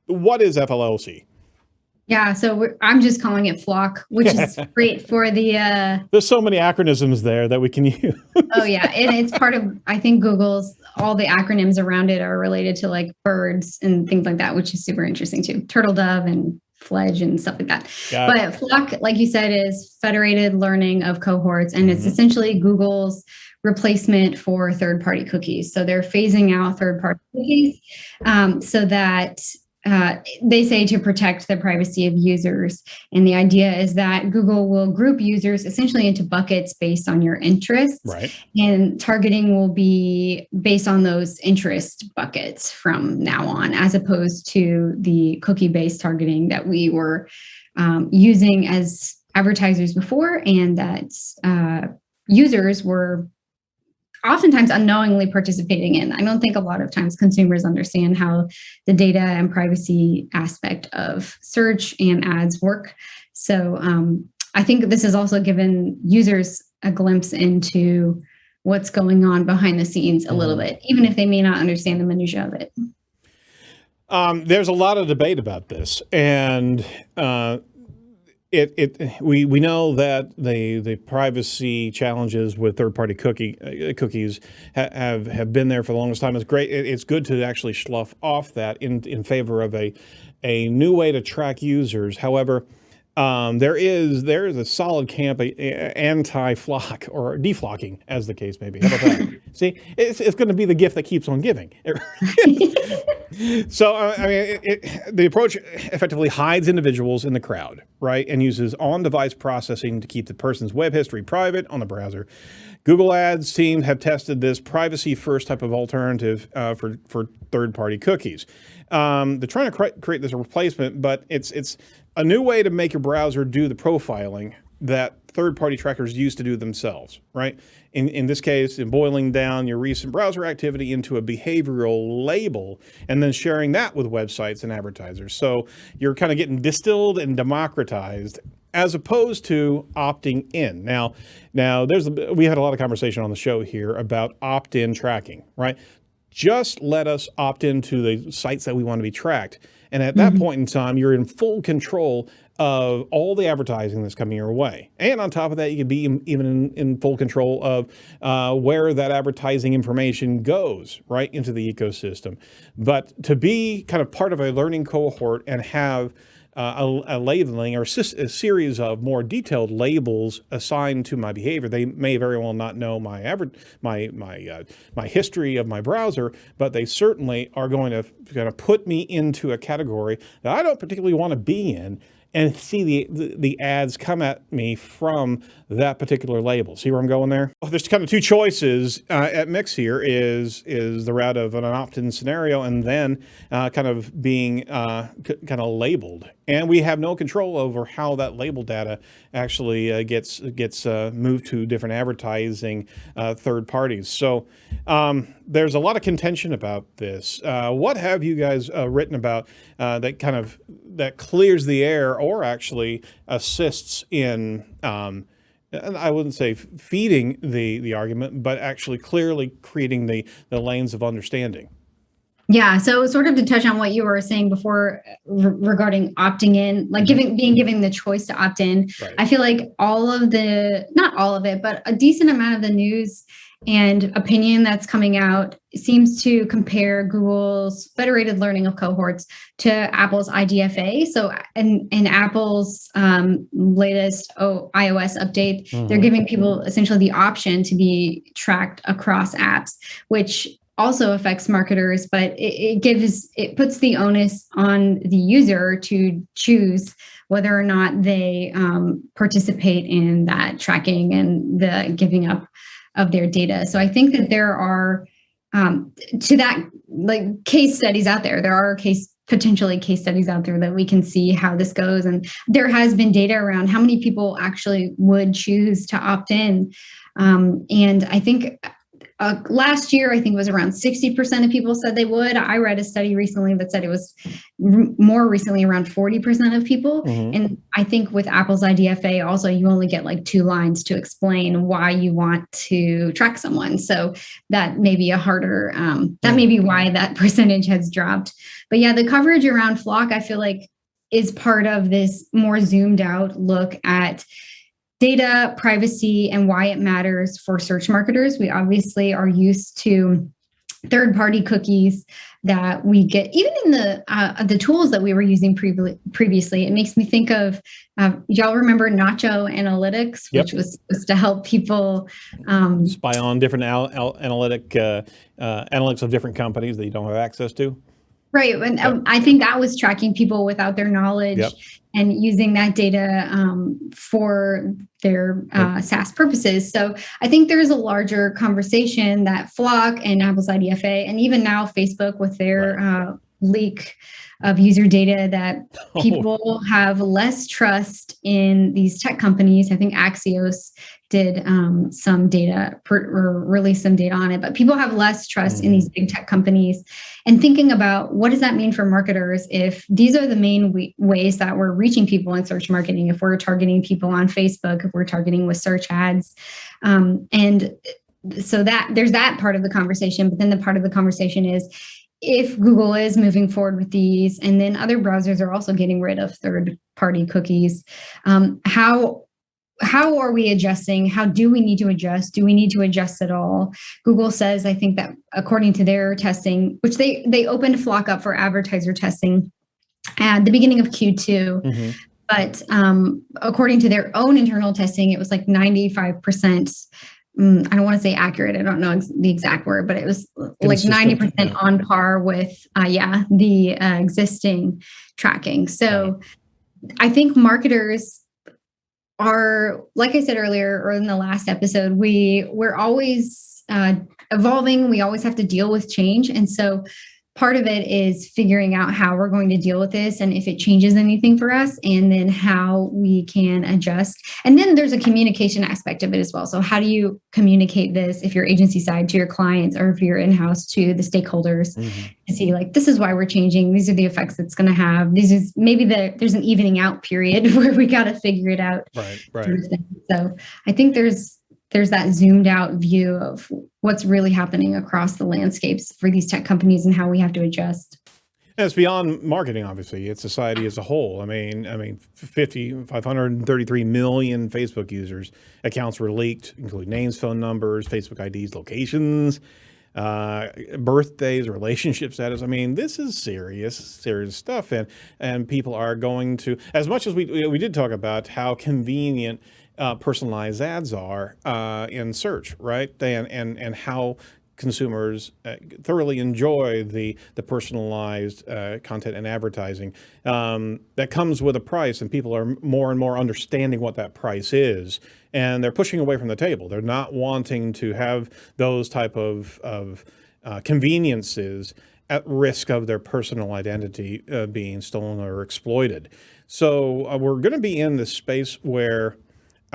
What is FLoC? Yeah, so I'm just calling it FLoC, which is great for the... There's so many acronyms there that we can use. Oh, yeah, and it's part of, I think, Google's, all the acronyms around it are related to like birds and things like that, which is super interesting too. Turtle dove and fledge and stuff like that. But FLoC, like you said, is Federated Learning of Cohorts, and it's essentially Google's replacement for third-party cookies. So they're phasing out third-party cookies so that they say to protect the privacy of users. And the idea is that Google will group users essentially into buckets based on your interests. Right. And targeting will be based on those interest buckets from now on, as opposed to the cookie-based targeting that we were using as advertisers before, and that users were oftentimes unknowingly participating in. I don't think a lot of times consumers understand how the data and privacy aspect of search and ads work. So I think this has also given users a glimpse into what's going on behind the scenes a little bit, even if they may not understand the minutiae of it. There's a lot of debate about this, and we know that the privacy challenges with third-party cookies have been there for the longest time. It's great. It's good to actually slough off that in favor of a new way to track users. However, there is a solid camp anti-FLoC, or deflocking, as the case may be. How about that? See, it's going to be the gift that keeps on giving. So, I mean, the approach effectively hides individuals in the crowd, right, and uses on-device processing to keep the person's web history private on the browser. Google Ads team have tested this privacy-first type of alternative for third-party cookies. They're trying to create this replacement, but it's a new way to make your browser do the profiling that third-party trackers used to do themselves, right? In this case, in boiling down your recent browser activity into a behavioral label and then sharing that with websites and advertisers. So you're kind of getting distilled and democratized, as opposed to opting in. Now we had a lot of conversation on the show here about opt-in tracking, right? Just let us opt into the sites that we want to be tracked. And at that point in time, you're in full control of all the advertising that's coming your way. And on top of that, you can be even in full control of where that advertising information goes, right, into the ecosystem. But to be kind of part of a learning cohort and have a labeling or a series of more detailed labels assigned to my behavior. They may very well not know my history of my browser, but they certainly are going to put me into a category that I don't particularly want to be in, and see the ads come at me from that particular label. See where I'm going there? Well, there's kind of two choices at Mix here, is the route of an opt-in scenario and then kind of being kind of labeled. And we have no control over how that label data actually gets moved to different advertising third parties. So there's a lot of contention about this. What have you guys written about that clears the air, or actually assists in, and I wouldn't say feeding the argument, but actually clearly creating the lanes of understanding? Yeah. So sort of to touch on what you were saying before regarding opting in, like being given the choice to opt in, Right. I feel like not all of it, but a decent amount of the news and opinion that's coming out seems to compare Google's federated learning of cohorts to Apple's IDFA. So in Apple's latest iOS update, they're giving people essentially the option to be tracked across apps, which also affects marketers, but it puts the onus on the user to choose whether or not they participate in that tracking and the giving up of their data. So I think that there are to that, like, case studies out there. There are potentially case studies out there that we can see how this goes. And there has been data around how many people actually would choose to opt in. And I think last year, I think it was around 60% of people said they would. I read a study recently that said it was more recently around 40% of people. And I think with Apple's IDFA also, you only get like 2 lines to explain why you want to track someone. So that may be a harder, that may be why that percentage has dropped. But yeah, the coverage around FLoC, I feel like, is part of this more zoomed out look at data privacy and why it matters for search marketers. We obviously are used to third-party cookies that we get, even in the tools that we were using previously. It makes me think of, y'all remember Nacho Analytics, which was supposed to help people spy on different analytics of different companies that you don't have access to. Right. And I think that was tracking people without their knowledge and using that data for their SaaS purposes. So I think there's a larger conversation that FLoC and Apple's IDFA, and even now Facebook with their leak of user data, that people have less trust in these tech companies. I think Axios did some data or release some data on it, but people have less trust in these big tech companies. And thinking about what does that mean for marketers if these are the main ways that we're reaching people in search marketing, if we're targeting people on Facebook, if we're targeting with search ads. And so that there's that part of the conversation, but then the part of the conversation is, if Google is moving forward with these, and then other browsers are also getting rid of third-party cookies, how are we adjusting? How do we need to adjust? Do we need to adjust at all? Google says, I think that according to their testing, which they opened FLoC up for advertiser testing at the beginning of Q2, but according to their own internal testing, it was like 95%. I don't want to say accurate. I don't know the exact word, but it was like 90% on par with, the existing tracking. So I think marketers are, like I said earlier, or in the last episode, we're always evolving. We always have to deal with change. And so part of it is figuring out how we're going to deal with this and if it changes anything for us, and then how we can adjust. And then there's a communication aspect of it as well. So how do you communicate this if you're agency side to your clients, or if you're in-house to the stakeholders, to see like, this is why we're changing. These are the effects it's going to have. This is maybe there's an evening out period where we got to figure it out. Right. So I think there's that zoomed out view of what's really happening across the landscapes for these tech companies and how we have to adjust. And it's beyond marketing, obviously. It's society as a whole. I mean, 533 million Facebook users accounts were leaked, including names, phone numbers, Facebook IDs, locations. birthdays, relationship status. I mean, this is serious stuff, and people are going to, as much as we did talk about how convenient personalized ads are in search, right? And how consumers thoroughly enjoy the personalized content and advertising that comes with a price, and people are more and more understanding what that price is, and they're pushing away from the table. They're not wanting to have those type of conveniences at risk of their personal identity being stolen or exploited. So we're going to be in this space where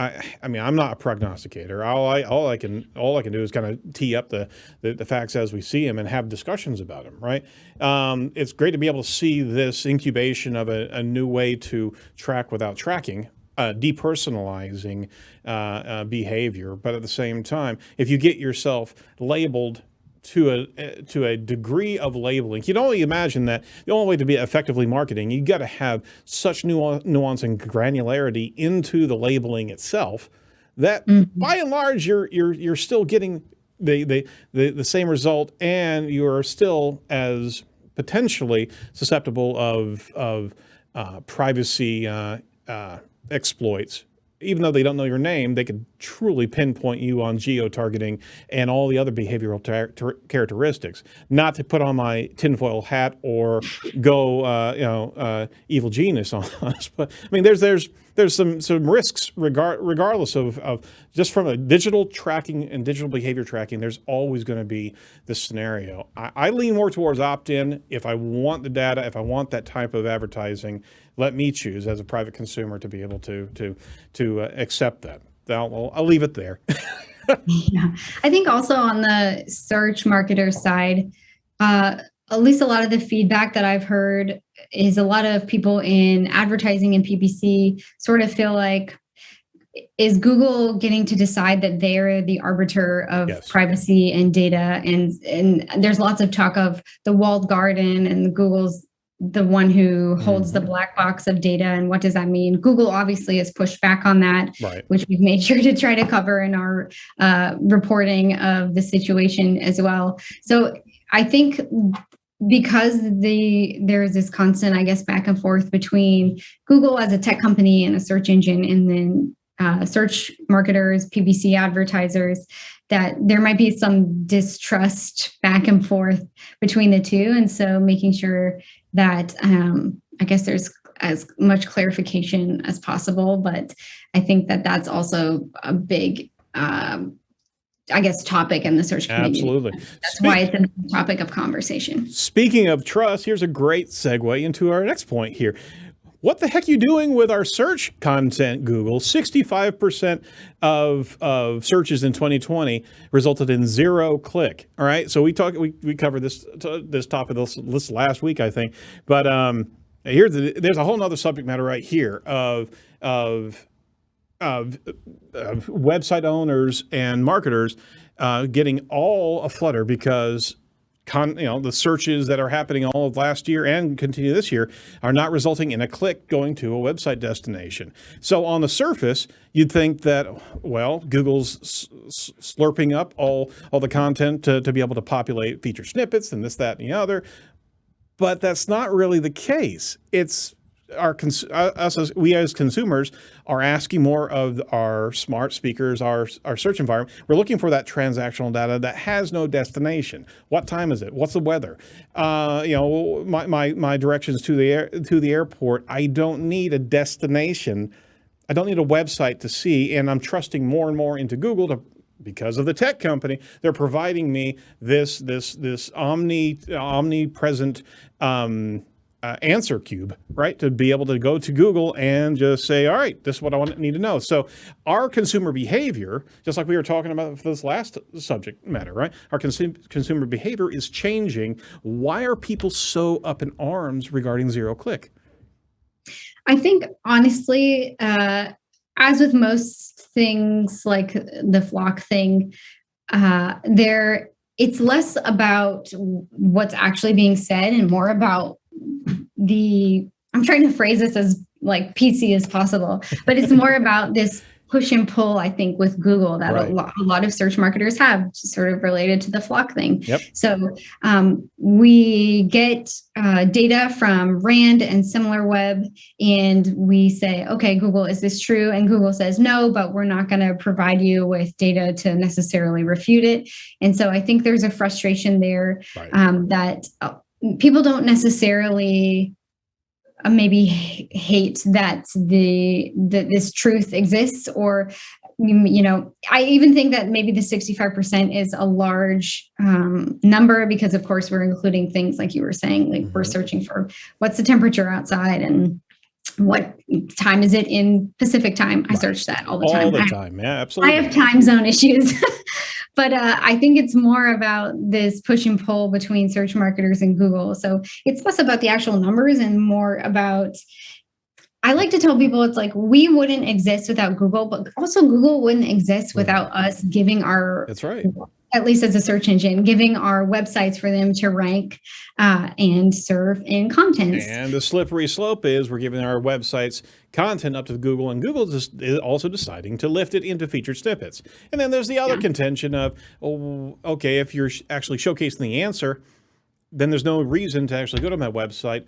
I mean, I'm not a prognosticator. All I can do is kind of tee up the facts as we see them and have discussions about them, right? It's great to be able to see this incubation of a new way to track without tracking, depersonalizing behavior. But at the same time, if you get yourself labeled to a degree of labeling, you can only imagine that the only way to be effectively marketing, you got to have such nuance and granularity into the labeling itself that by and large you're still getting the same result, and you're still as potentially susceptible of privacy exploits. Even though they don't know your name, they could truly pinpoint you on geo-targeting and all the other behavioral characteristics. Not to put on my tinfoil hat or go, evil genius on us, but I mean, there's some risks regardless of just from a digital tracking and digital behavior tracking. There's always going to be this scenario. I lean more towards opt-in. If I want the data, if I want that type of advertising, let me choose as a private consumer to be able to accept that. I'll leave it there. Yeah, I think also on the search marketer side, at least a lot of the feedback that I've heard is a lot of people in advertising and PPC sort of feel like, is Google getting to decide that they're the arbiter of privacy and data? And there's lots of talk of the walled garden, and Google's the one who holds the black box of data. And what does that mean? Google obviously has pushed back on that, which we've made sure to try to cover in our reporting of the situation as well. So I think because there's this constant, I guess, back and forth between Google as a tech company and a search engine, and then search marketers, PPC advertisers, that there might be some distrust back and forth between the two. And so making sure that I guess there's as much clarification as possible. But I think that that's also a big, I guess, topic in the search community. Absolutely. That's why it's a topic of conversation. Speaking of trust, here's a great segue into our next point here. What the heck are you doing with our search content, Google? 65% of searches in 2020 resulted in 0 click. All right, so we covered this topic this last week, I think. But there's a whole nother subject matter right here of website owners and marketers getting all aflutter because the searches that are happening all of last year and continue this year are not resulting in a click going to a website destination. So on the surface, you'd think that, well, Google's slurping up all the content to be able to populate feature snippets and this, that, and the other. But that's not really the case. It's we as consumers are asking more of our smart speakers, our search environment. We're looking for that transactional data that has no destination. What time is it? What's the weather? My directions to the airport. I don't need a destination. I don't need a website to see, and I'm trusting more and more into Google because of the tech company. They're providing me this omnipresent answer cube, right? To be able to go to Google and just say, all right, this is what I need to know. So our consumer behavior, just like we were talking about for this last subject matter, right? Our consumer behavior is changing. Why are people so up in arms regarding 0 click? I think, honestly, as with most things like the FLoC thing, it's less about what's actually being said and more about I'm trying to phrase this as like PC as possible, but it's more about this push and pull, I think, with Google that Right. a lot of search marketers have, sort of related to the FLoC thing. Yep. So we get data from Rand and SimilarWeb, and we say, okay, Google, is this true? And Google says no, but we're not going to provide you with data to necessarily refute it. And so I think there's a frustration there, Right. that people don't necessarily maybe hate that this truth exists, or I even think that maybe the 65% is a large number, because of course we're including things like you were saying, like we're searching for what's the temperature outside and what time is it in Pacific time. I search that all the time. All the time. Yeah, absolutely. I have time zone issues. But I think it's more about this push and pull between search marketers and Google. So it's less about the actual numbers and more about, I like to tell people, it's like we wouldn't exist without Google, but also Google wouldn't exist without us giving our, That's right. at least as a search engine, giving our websites for them to rank and serve in content. And the slippery slope is we're giving our websites content up to Google, and Google is also deciding to lift it into featured snippets. And then there's the other contention of, oh, okay, if you're actually showcasing the answer, then there's no reason to actually go to my website.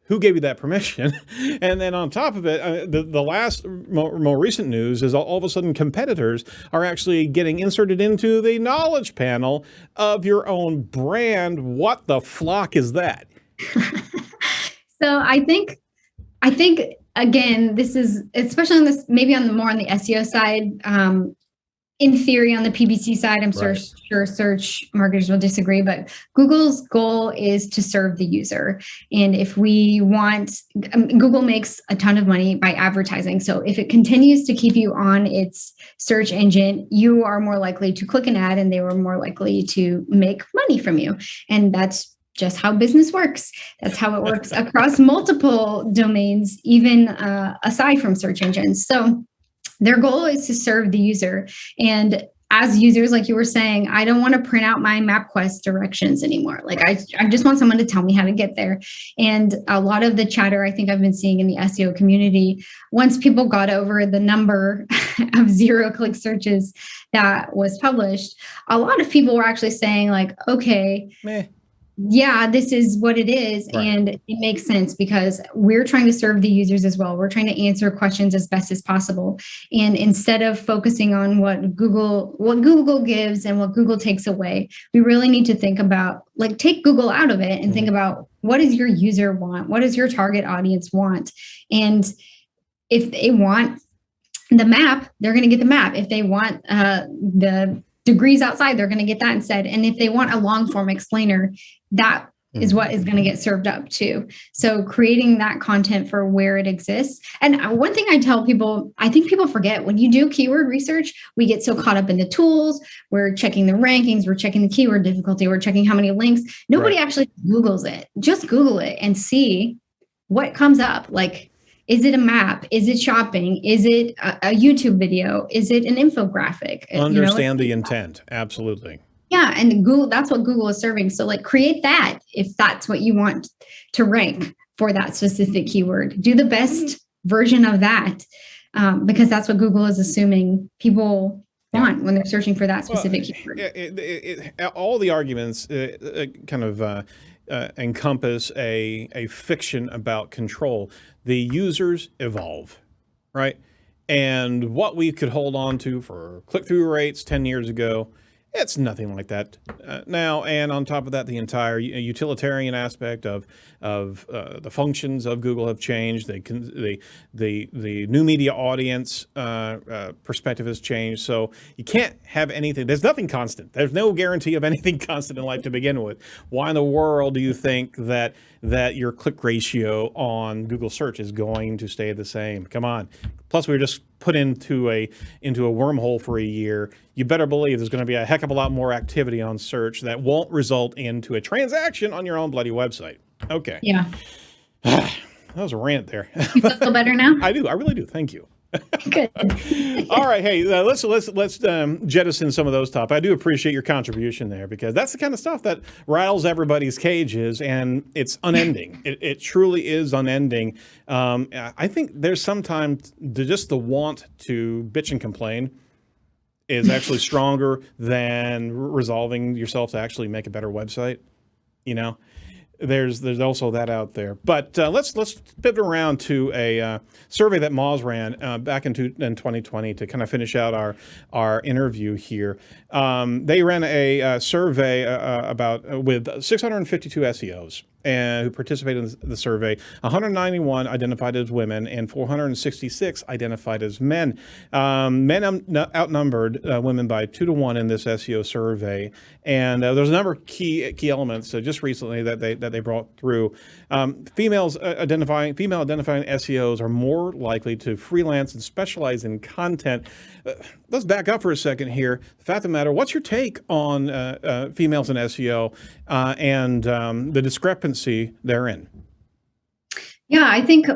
Who gave you that permission? And then on top of it, the last more recent news is all of a sudden competitors are actually getting inserted into the knowledge panel of your own brand. What the FLoC is that? So I think again, this is especially on this, maybe on the SEO side. In theory, on the PPC side, I'm sure search marketers will disagree, but Google's goal is to serve the user. And if we want, Google makes a ton of money by advertising. So if it continues to keep you on its search engine, you are more likely to click an ad, and they were more likely to make money from you. And that's just how business works. That's how it works across multiple domains, even aside from search engines. So their goal is to serve the user. And as users, like you were saying, I don't want to print out my MapQuest directions anymore. Like I just want someone to tell me how to get there. And a lot of the chatter I think I've been seeing in the SEO community, once people got over the number of 0-click searches that was published, a lot of people were actually saying like, okay, yeah, this is what it is. Right. And it makes sense because we're trying to serve the users as well. We're trying to answer questions as best as possible. And instead of focusing on what Google gives and what Google takes away, we really need to think about, like, take Google out of it and think about, what does your user want? What does your target audience want? And if they want the map, they're going to get the map. If they want the degrees outside, they're going to get that instead. And if they want a long form explainer, that is what is going to get served up too. So creating that content for where it exists. And one thing I tell people, I think people forget, when you do keyword research, we get so caught up in the tools. We're checking the rankings, we're checking the keyword difficulty, we're checking how many links. Nobody actually Googles it. Just Google it and see what comes up. Like, is it a map? Is it shopping? Is it a YouTube video? Is it an infographic? Understand the intent. Absolutely. Yeah. And Google, that's what Google is serving. So like, create that if that's what you want to rank for that specific keyword. Do the best version of that because that's what Google is assuming people want when they're searching for that specific keyword. All the arguments kind of encompass a fiction about control. The users evolve, right? And what we could hold on to for click-through rates 10 years ago, it's nothing like that now. And on top of that, the entire utilitarian aspect of the functions of Google have changed. The new media audience perspective has changed. So you can't have anything. There's nothing constant. There's no guarantee of anything constant in life to begin with. Why in the world do you think that your click ratio on Google search is going to stay the same? Come on. Plus, we were just put into a wormhole for a year. You better believe there's going to be a heck of a lot more activity on search that won't result into a transaction on your own bloody website. Okay. Yeah. That was a rant there. You feel better now? I do. I really do. Thank you. Good. All right, hey, let's jettison some of those topics. I do appreciate your contribution there because that's the kind of stuff that riles everybody's cages, and it's unending. It truly is unending. I think there's sometimes just the want to bitch and complain is actually stronger than resolving yourself to actually make a better website. You know, there's also that out there. But let's pivot around to a survey that Moz ran back in 2020 to kind of finish out our interview here. They ran a survey with 652 SEOs. Who participated in the survey. 191 identified as women and 466 identified as men. Men outnumbered women by 2 to 1 in this SEO survey. And there's a number of key elements just recently that they brought through. Female identifying SEOs are more likely to freelance and specialize in content. Let's back up for a second here. The fact of the matter, what's your take on females in SEO and the discrepancy therein? Yeah, I think,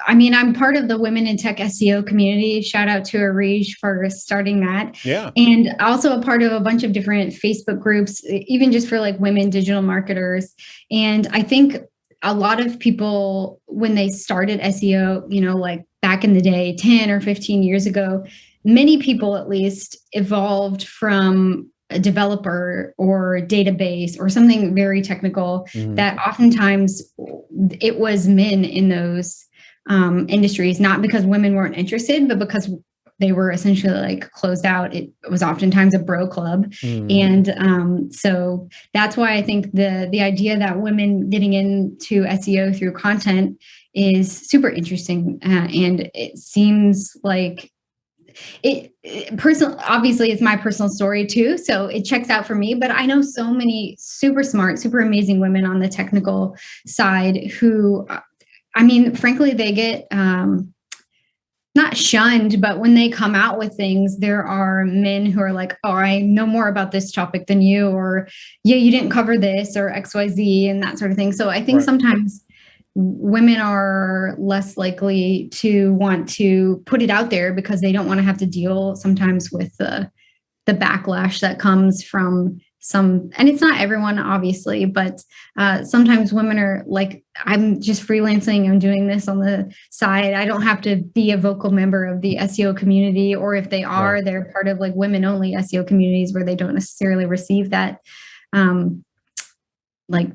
I'm part of the Women in Tech SEO community. Shout out to Arij for starting that. Yeah. And also a part of a bunch of different Facebook groups, even just for like women digital marketers. And I think a lot of people, when they started SEO, like back in the day, 10 or 15 years ago, many people at least evolved from a developer or database or something very technical that oftentimes it was men in those industries, not because women weren't interested, but because they were essentially like closed out. It was oftentimes a bro club. And so that's why I think the idea that women getting into SEO through content is super interesting. And it seems like obviously it's my personal story too, so it checks out for me, but I know so many super smart, super amazing women on the technical side who, frankly, they get not shunned, but when they come out with things, there are men who are like, oh, I know more about this topic than you, or yeah, you didn't cover this, or XYZ, and that sort of thing. So I think sometimes women are less likely to want to put it out there because they don't want to have to deal sometimes with the backlash that comes from some, and it's not everyone obviously, but sometimes women are like, I'm just freelancing, I'm doing this on the side. I don't have to be a vocal member of the SEO community, or if they are, they're part of like women only SEO communities where they don't necessarily receive that like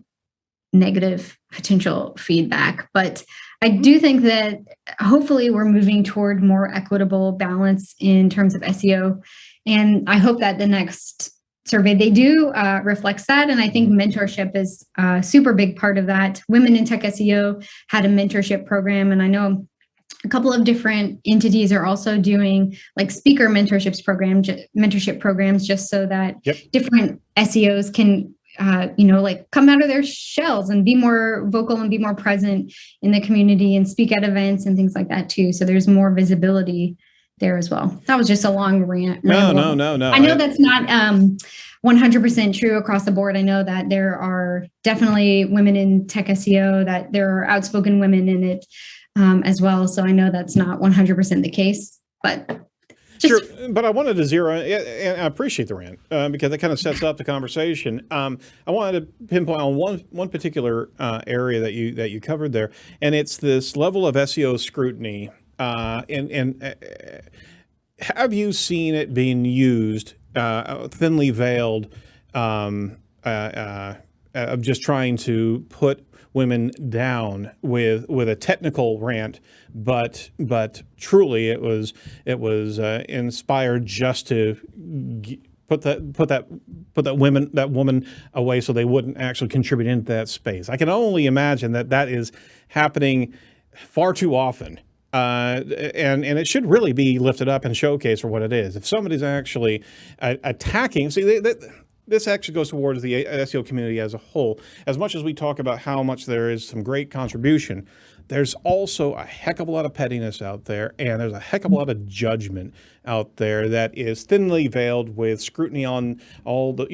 negative potential feedback. But I do think that hopefully we're moving toward more equitable balance in terms of SEO. And I hope that the next survey they do reflects that. And I think mentorship is a super big part of that. Women in Tech SEO had a mentorship program, and I know a couple of different entities are also doing like speaker mentorship programs just so that different SEOs can like come out of their shells and be more vocal and be more present in the community and speak at events and things like that too. So there's more visibility there as well. That was just a long rant. No. I know that's not 100% true across the board. I know that there are definitely women in tech SEO, that there are outspoken women in it as well. So I know that's not 100% the case, but sure, but I wanted to zero, and I appreciate the rant because it kind of sets up the conversation. I wanted to pinpoint on one particular area that you covered there, and it's this level of SEO scrutiny. And have you seen it being used, thinly veiled, of just trying to put women down with a technical rant, but truly it was inspired just to put that woman away so they wouldn't actually contribute into that space. I can only imagine that is happening far too often. And it should really be lifted up and showcased for what it is. If somebody's actually attacking, see, this actually goes towards the SEO community as a whole. As much as we talk about how much there is some great contribution, there's also a heck of a lot of pettiness out there, and there's a heck of a lot of judgment out there that is thinly veiled with scrutiny on all the,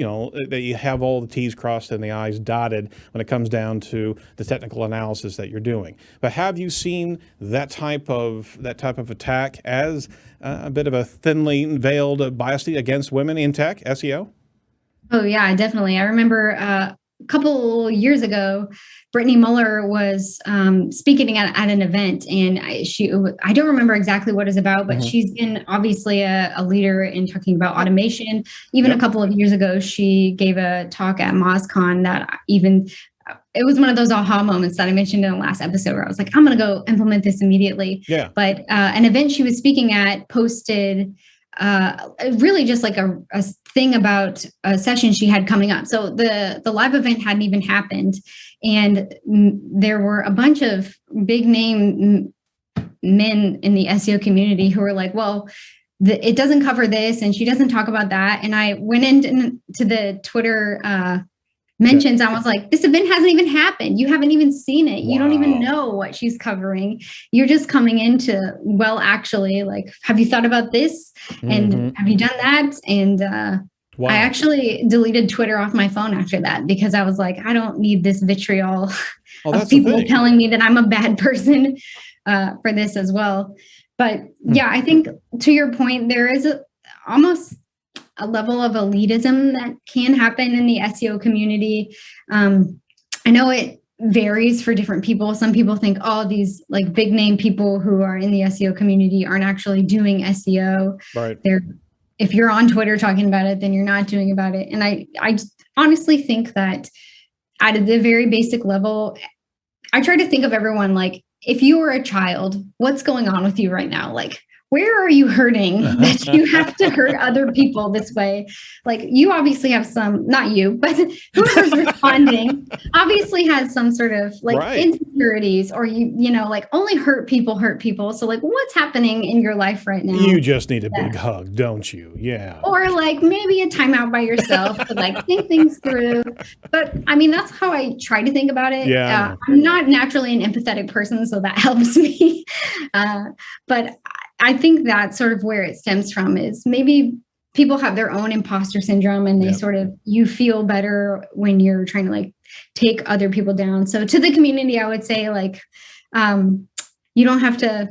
that you have all the T's crossed and the I's dotted when it comes down to the technical analysis that you're doing. But have you seen that type of attack as a bit of a thinly veiled bias against women in tech, SEO? Oh yeah, definitely. I remember a couple years ago, Brittany Muller was speaking at an event, and I don't remember exactly what it's about, but she's been obviously a leader in talking about automation. Even a couple of years ago, she gave a talk at MozCon that it was one of those aha moments that I mentioned in the last episode where I was like, I'm going to go implement this immediately. Yeah. But an event she was speaking at posted really just like a thing about a session she had coming up. So the live event hadn't even happened, and there were a bunch of big name men in the SEO community who were like, well, it doesn't cover this, and she doesn't talk about that. And I went into the Twitter mentions. I was like, this event hasn't even happened. You haven't even seen it. You don't even know what she's covering. You're just coming into, well, actually, like, have you thought about this? And have you done that? And I actually deleted Twitter off my phone after that, because I was like, I don't need this vitriol of people telling me that I'm a bad person for this as well. But yeah, I think to your point, there is almost a level of elitism that can happen in the SEO community. I know it varies for different people. Some people think, oh, these like big name people who are in the SEO community aren't actually doing SEO. Right. If you're on Twitter talking about it, then you're not doing about it. And I honestly think that at the very basic level, I try to think of everyone like, if you were a child, what's going on with you right now? Like, where are you hurting that you have to hurt other people this way? Like, you obviously have some, not you, but whoever's responding obviously has some sort of like insecurities, or like only hurt people. So like, what's happening in your life right now? You just need a big hug, don't you? Yeah. Or like maybe a timeout by yourself to like think things through. But I mean, that's how I try to think about it. Yeah. I'm not naturally an empathetic person, so that helps me. But I think that's sort of where it stems from, is maybe people have their own imposter syndrome, and they sort of, you feel better when you're trying to like take other people down. So to the community, I would say like, you don't have to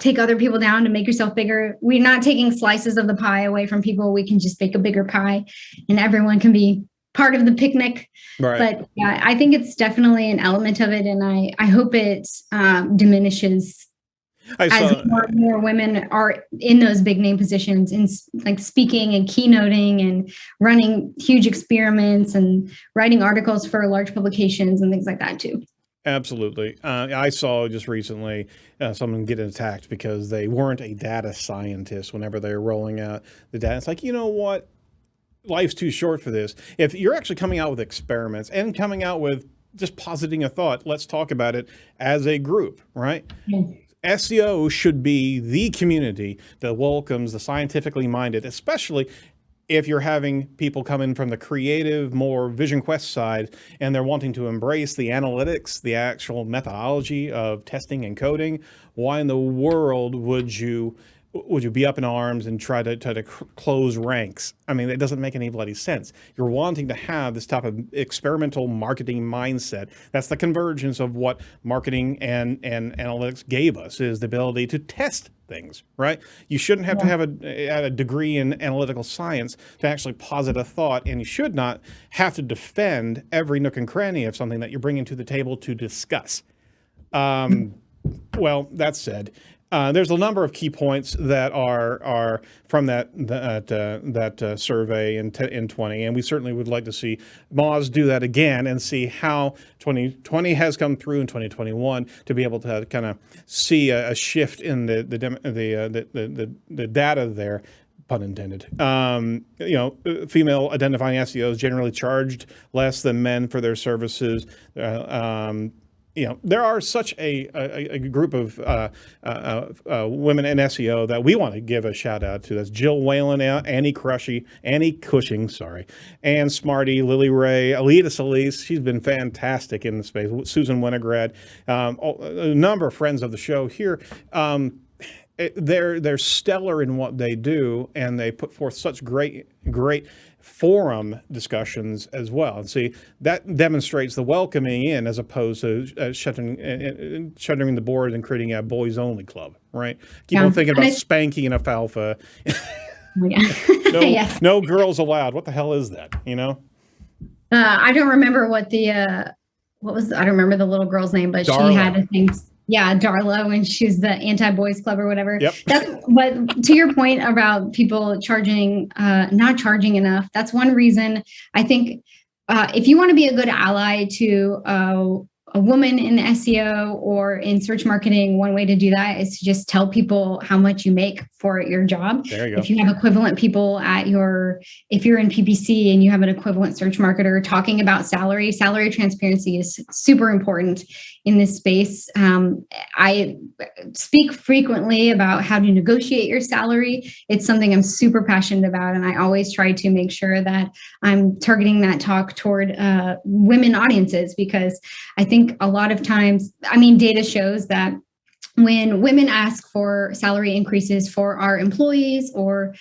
take other people down to make yourself bigger. We're not taking slices of the pie away from people. We can just bake a bigger pie, and everyone can be part of the picnic. Right. But yeah, I think it's definitely an element of it. And I hope it diminishes as more and more women are in those big name positions, in like speaking and keynoting and running huge experiments and writing articles for large publications and things like that too. Absolutely. I saw just recently someone getting attacked because they weren't a data scientist whenever they were rolling out the data. It's like, you know what? Life's too short for this. If you're actually coming out with experiments and coming out with just positing a thought, let's talk about it as a group, right? Mm-hmm. SEO should be the community that welcomes the scientifically minded, especially if you're having people come in from the creative, more Vision Quest side, and they're wanting to embrace the analytics, the actual methodology of testing and coding. Why in the world would you be up in arms and try to close ranks? I mean, it doesn't make any bloody sense. You're wanting to have this type of experimental marketing mindset. That's the convergence of what marketing and analytics gave us, is the ability to test things, right? You shouldn't have to have a degree in analytical science to actually posit a thought, and you should not have to defend every nook and cranny of something that you're bringing to the table to discuss. Well, that said, there's a number of key points that are from that survey in 20, and we certainly would like to see Moz do that again and see how 2020 has come through in 2021 to be able to kind of see a shift in the data there. Pun intended. Female identifying SEOs generally charged less than men for their services. there are such a group of women in SEO that we want to give a shout out to. That's Jill Whalen, Annie Cushing, Ann Smarty, Lily Ray, Alita Solis. She's been fantastic in the space. Susan Winograd, a number of friends of the show here. They're stellar in what they do, and they put forth such great forum discussions as well. And see, that demonstrates the welcoming in as opposed to shuttering the board and creating a boys only club, right? Keep on thinking about spanking and alfalfa. No girls allowed. What the hell is that? I don't remember what I don't remember the little girl's name, but Darla. She had a thing. Yeah, Darla, when she's the anti-boys club or whatever. Yep. But to your point about people not charging enough, that's one reason I think if you want to be a good ally to a woman in SEO or in search marketing, one way to do that is to just tell people how much you make for your job. There you go. If you have equivalent people if you're in PPC and you have an equivalent search marketer talking about salary transparency is super important in this space. I speak frequently about how to negotiate your salary. It's something I'm super passionate about, and I always try to make sure that I'm targeting that talk toward women audiences, because I think a lot of times, data shows that when women ask for salary increases for our employees or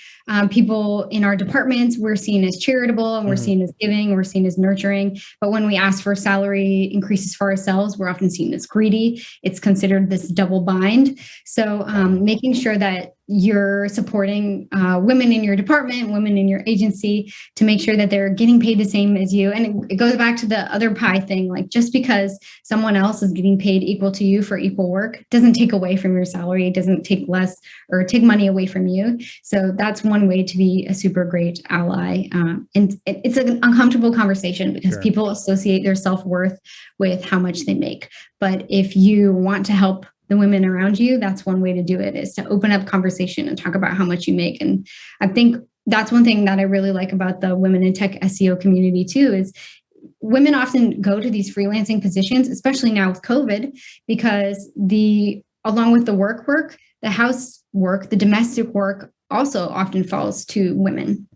people in our departments, we're seen as charitable and we're seen as giving, we're seen as nurturing. But when we ask for salary increases for ourselves, we're often seen as greedy. It's considered this double bind. So making sure that you're supporting women in your department, women in your agency, to make sure that they're getting paid the same as you. And it goes back to the other pie thing, like just because someone else is getting paid equal to you for equal work doesn't take away from your salary. It doesn't take less or take money away from you. So that's one way to be a super great ally. And it's an uncomfortable conversation because people associate their self-worth with how much they make. But if you want to help the women around you, that's one way to do it, is to open up conversation and talk about how much you make. And I think that's one thing that I really like about the women in tech SEO community too, is women often go to these freelancing positions, especially now with COVID, because along with the work, the housework, the domestic work also often falls to women.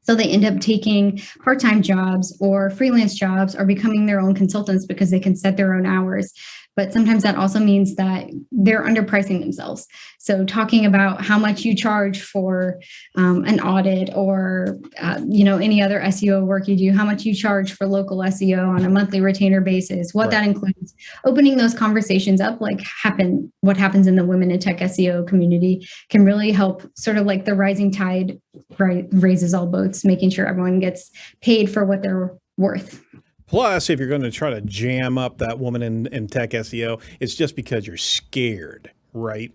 So they end up taking part-time jobs or freelance jobs or becoming their own consultants because they can set their own hours. But sometimes that also means that they're underpricing themselves. So talking about how much you charge for an audit or any other SEO work you do, how much you charge for local SEO on a monthly retainer basis, what that includes, opening those conversations up, what happens in the women in tech SEO community can really help, sort of like the rising tide raises all boats, making sure everyone gets paid for what they're worth. Plus, if you're going to try to jam up that woman in tech SEO, it's just because you're scared, right?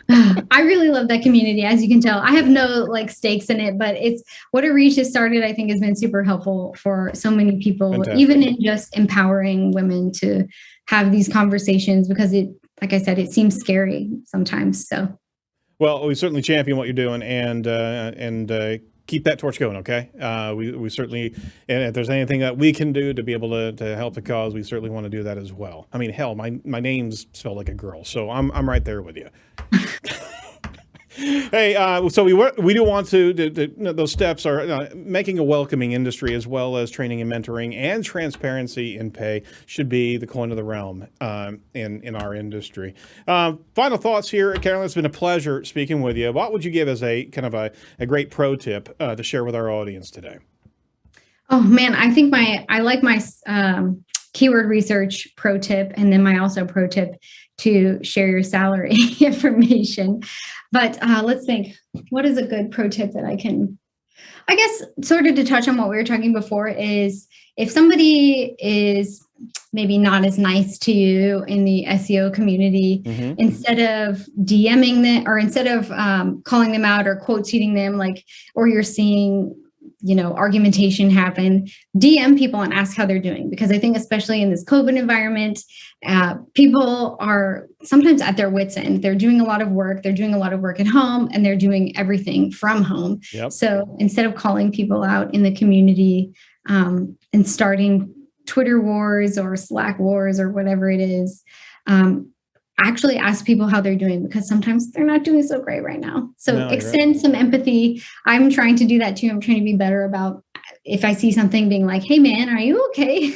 I really love that community. As you can tell, I have no stakes in it, but it's what a reach has started, I think, has been super helpful for so many people. Fantastic. Even in just empowering women to have these conversations, because like I said, it seems scary sometimes. So, well, we certainly champion what you're doing and keep that torch going, okay? We certainly, and if there's anything that we can do to be able to help the cause, we certainly want to do that as well. I mean, hell, my name's spelled like a girl, so I'm right there with you. Hey, so we do want to those steps are making a welcoming industry, as well as training and mentoring and transparency in pay should be the coin of the realm in our industry. Final thoughts here, Carolyn. It's been a pleasure speaking with you. What would you give as a kind of a great pro tip to share with our audience today? Oh man, I think I like my keyword research pro tip, and then my also pro tip to share your salary information. But let's think, what is a good pro tip that I guess sort of to touch on what we were talking before, is if somebody is maybe not as nice to you in the SEO community, instead of DMing them, or instead of calling them out or quote tweeting them, or you're seeing argumentation happen, DM people and ask how they're doing. Because I think especially in this COVID environment, people are sometimes at their wits' end. They're doing a lot of work. They're doing a lot of work at home, and they're doing everything from home. Yep. So instead of calling people out in the community and starting Twitter wars or Slack wars or whatever it is, actually ask people how they're doing, because sometimes they're not doing so great right now. So No, you're extend some empathy. I'm trying to do that too. I'm trying to be better about, if I see something, being like, hey man, are you okay?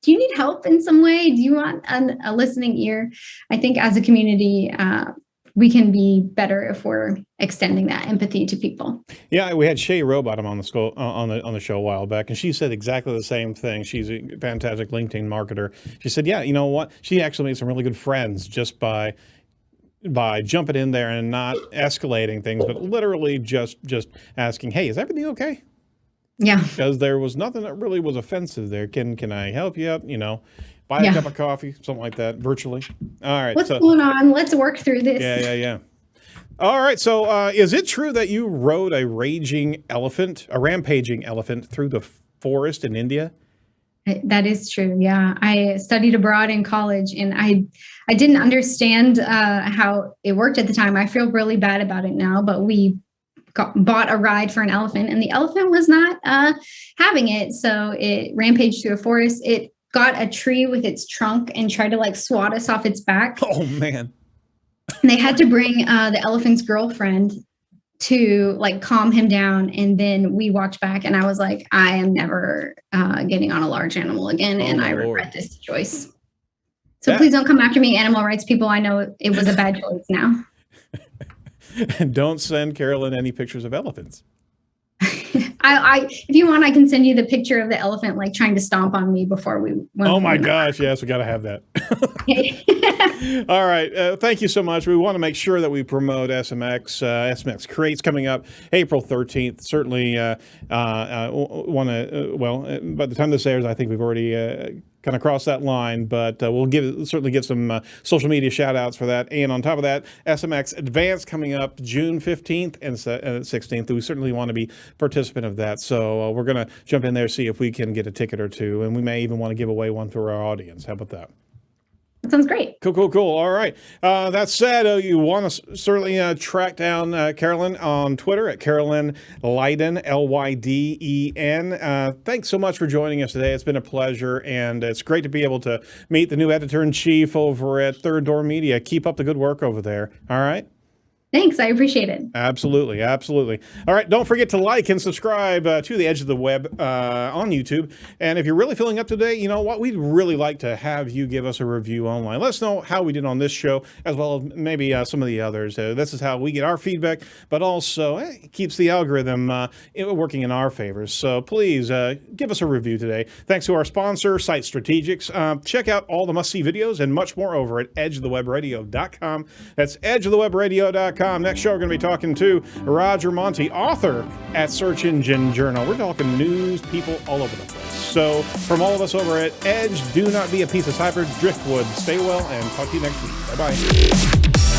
Do you need help in some way? Do you want a listening ear? I think as a community, we can be better if we're extending that empathy to people. Yeah, we had Shay Robottom on the show a while back, and she said exactly the same thing. She's a fantastic LinkedIn marketer. She said, yeah, you know what? She actually made some really good friends just by jumping in there and not escalating things, but literally just asking, hey, is everything okay? Yeah. Because there was nothing that really was offensive there. Can I help you out? You know, buy a cup of coffee, something like that, virtually. All right. What's going on? Let's work through this. Yeah. All right. So is it true that you rode a rampaging elephant through the forest in India? That is true. Yeah. I studied abroad in college, and I didn't understand how it worked at the time. I feel really bad about it now, but we bought a ride for an elephant, and the elephant was not having it. So it rampaged through a forest. It got a tree with its trunk and tried to like swat us off its back. Oh man. And they had to bring the elephant's girlfriend to like calm him down. And then we walked back, and I was like, I am never getting on a large animal again. And I regret this choice. So please don't come after me, animal rights people. I know it was a bad choice now. And don't send Carolyn any pictures of elephants. If you want, I can send you the picture of the elephant like trying to stomp on me before we went. Oh my gosh, yes, we got to have that. All right, thank you so much. We want to make sure that we promote SMX Create's coming up April 13th. Certainly want to, by the time this airs, I think we've already kind of crossed that line, but we'll certainly give some social media shout outs for that. And on top of that, SMX Advanced coming up June 15th and 16th. We certainly want to be participant of that. So we're going to jump in there, see if we can get a ticket or two. And we may even want to give away one for our audience. How about that? That sounds great. Cool. All right. That said, you want to certainly track down Carolyn on Twitter at Carolyn Lyden, Lyden. Thanks so much for joining us today. It's been a pleasure, and it's great to be able to meet the new editor-in-chief over at Third Door Media. Keep up the good work over there. All right. Thanks. I appreciate it. Absolutely. All right. Don't forget to like and subscribe to The Edge of the Web on YouTube. And if you're really feeling up to date, you know what? We'd really like to have you give us a review online. Let us know how we did on this show, as well as maybe some of the others. This is how we get our feedback, but also it keeps the algorithm working in our favor. So please give us a review today. Thanks to our sponsor, Site Strategics. Check out all the must-see videos and much more over at edgeofthewebradio.com. That's edgeofthewebradio.com. Next show, we're going to be talking to Roger Monti, author at Search Engine Journal. We're talking news, people all over the place. So from all of us over at Edge, do not be a piece of cyber driftwood. Stay well, and talk to you next week. Bye-bye.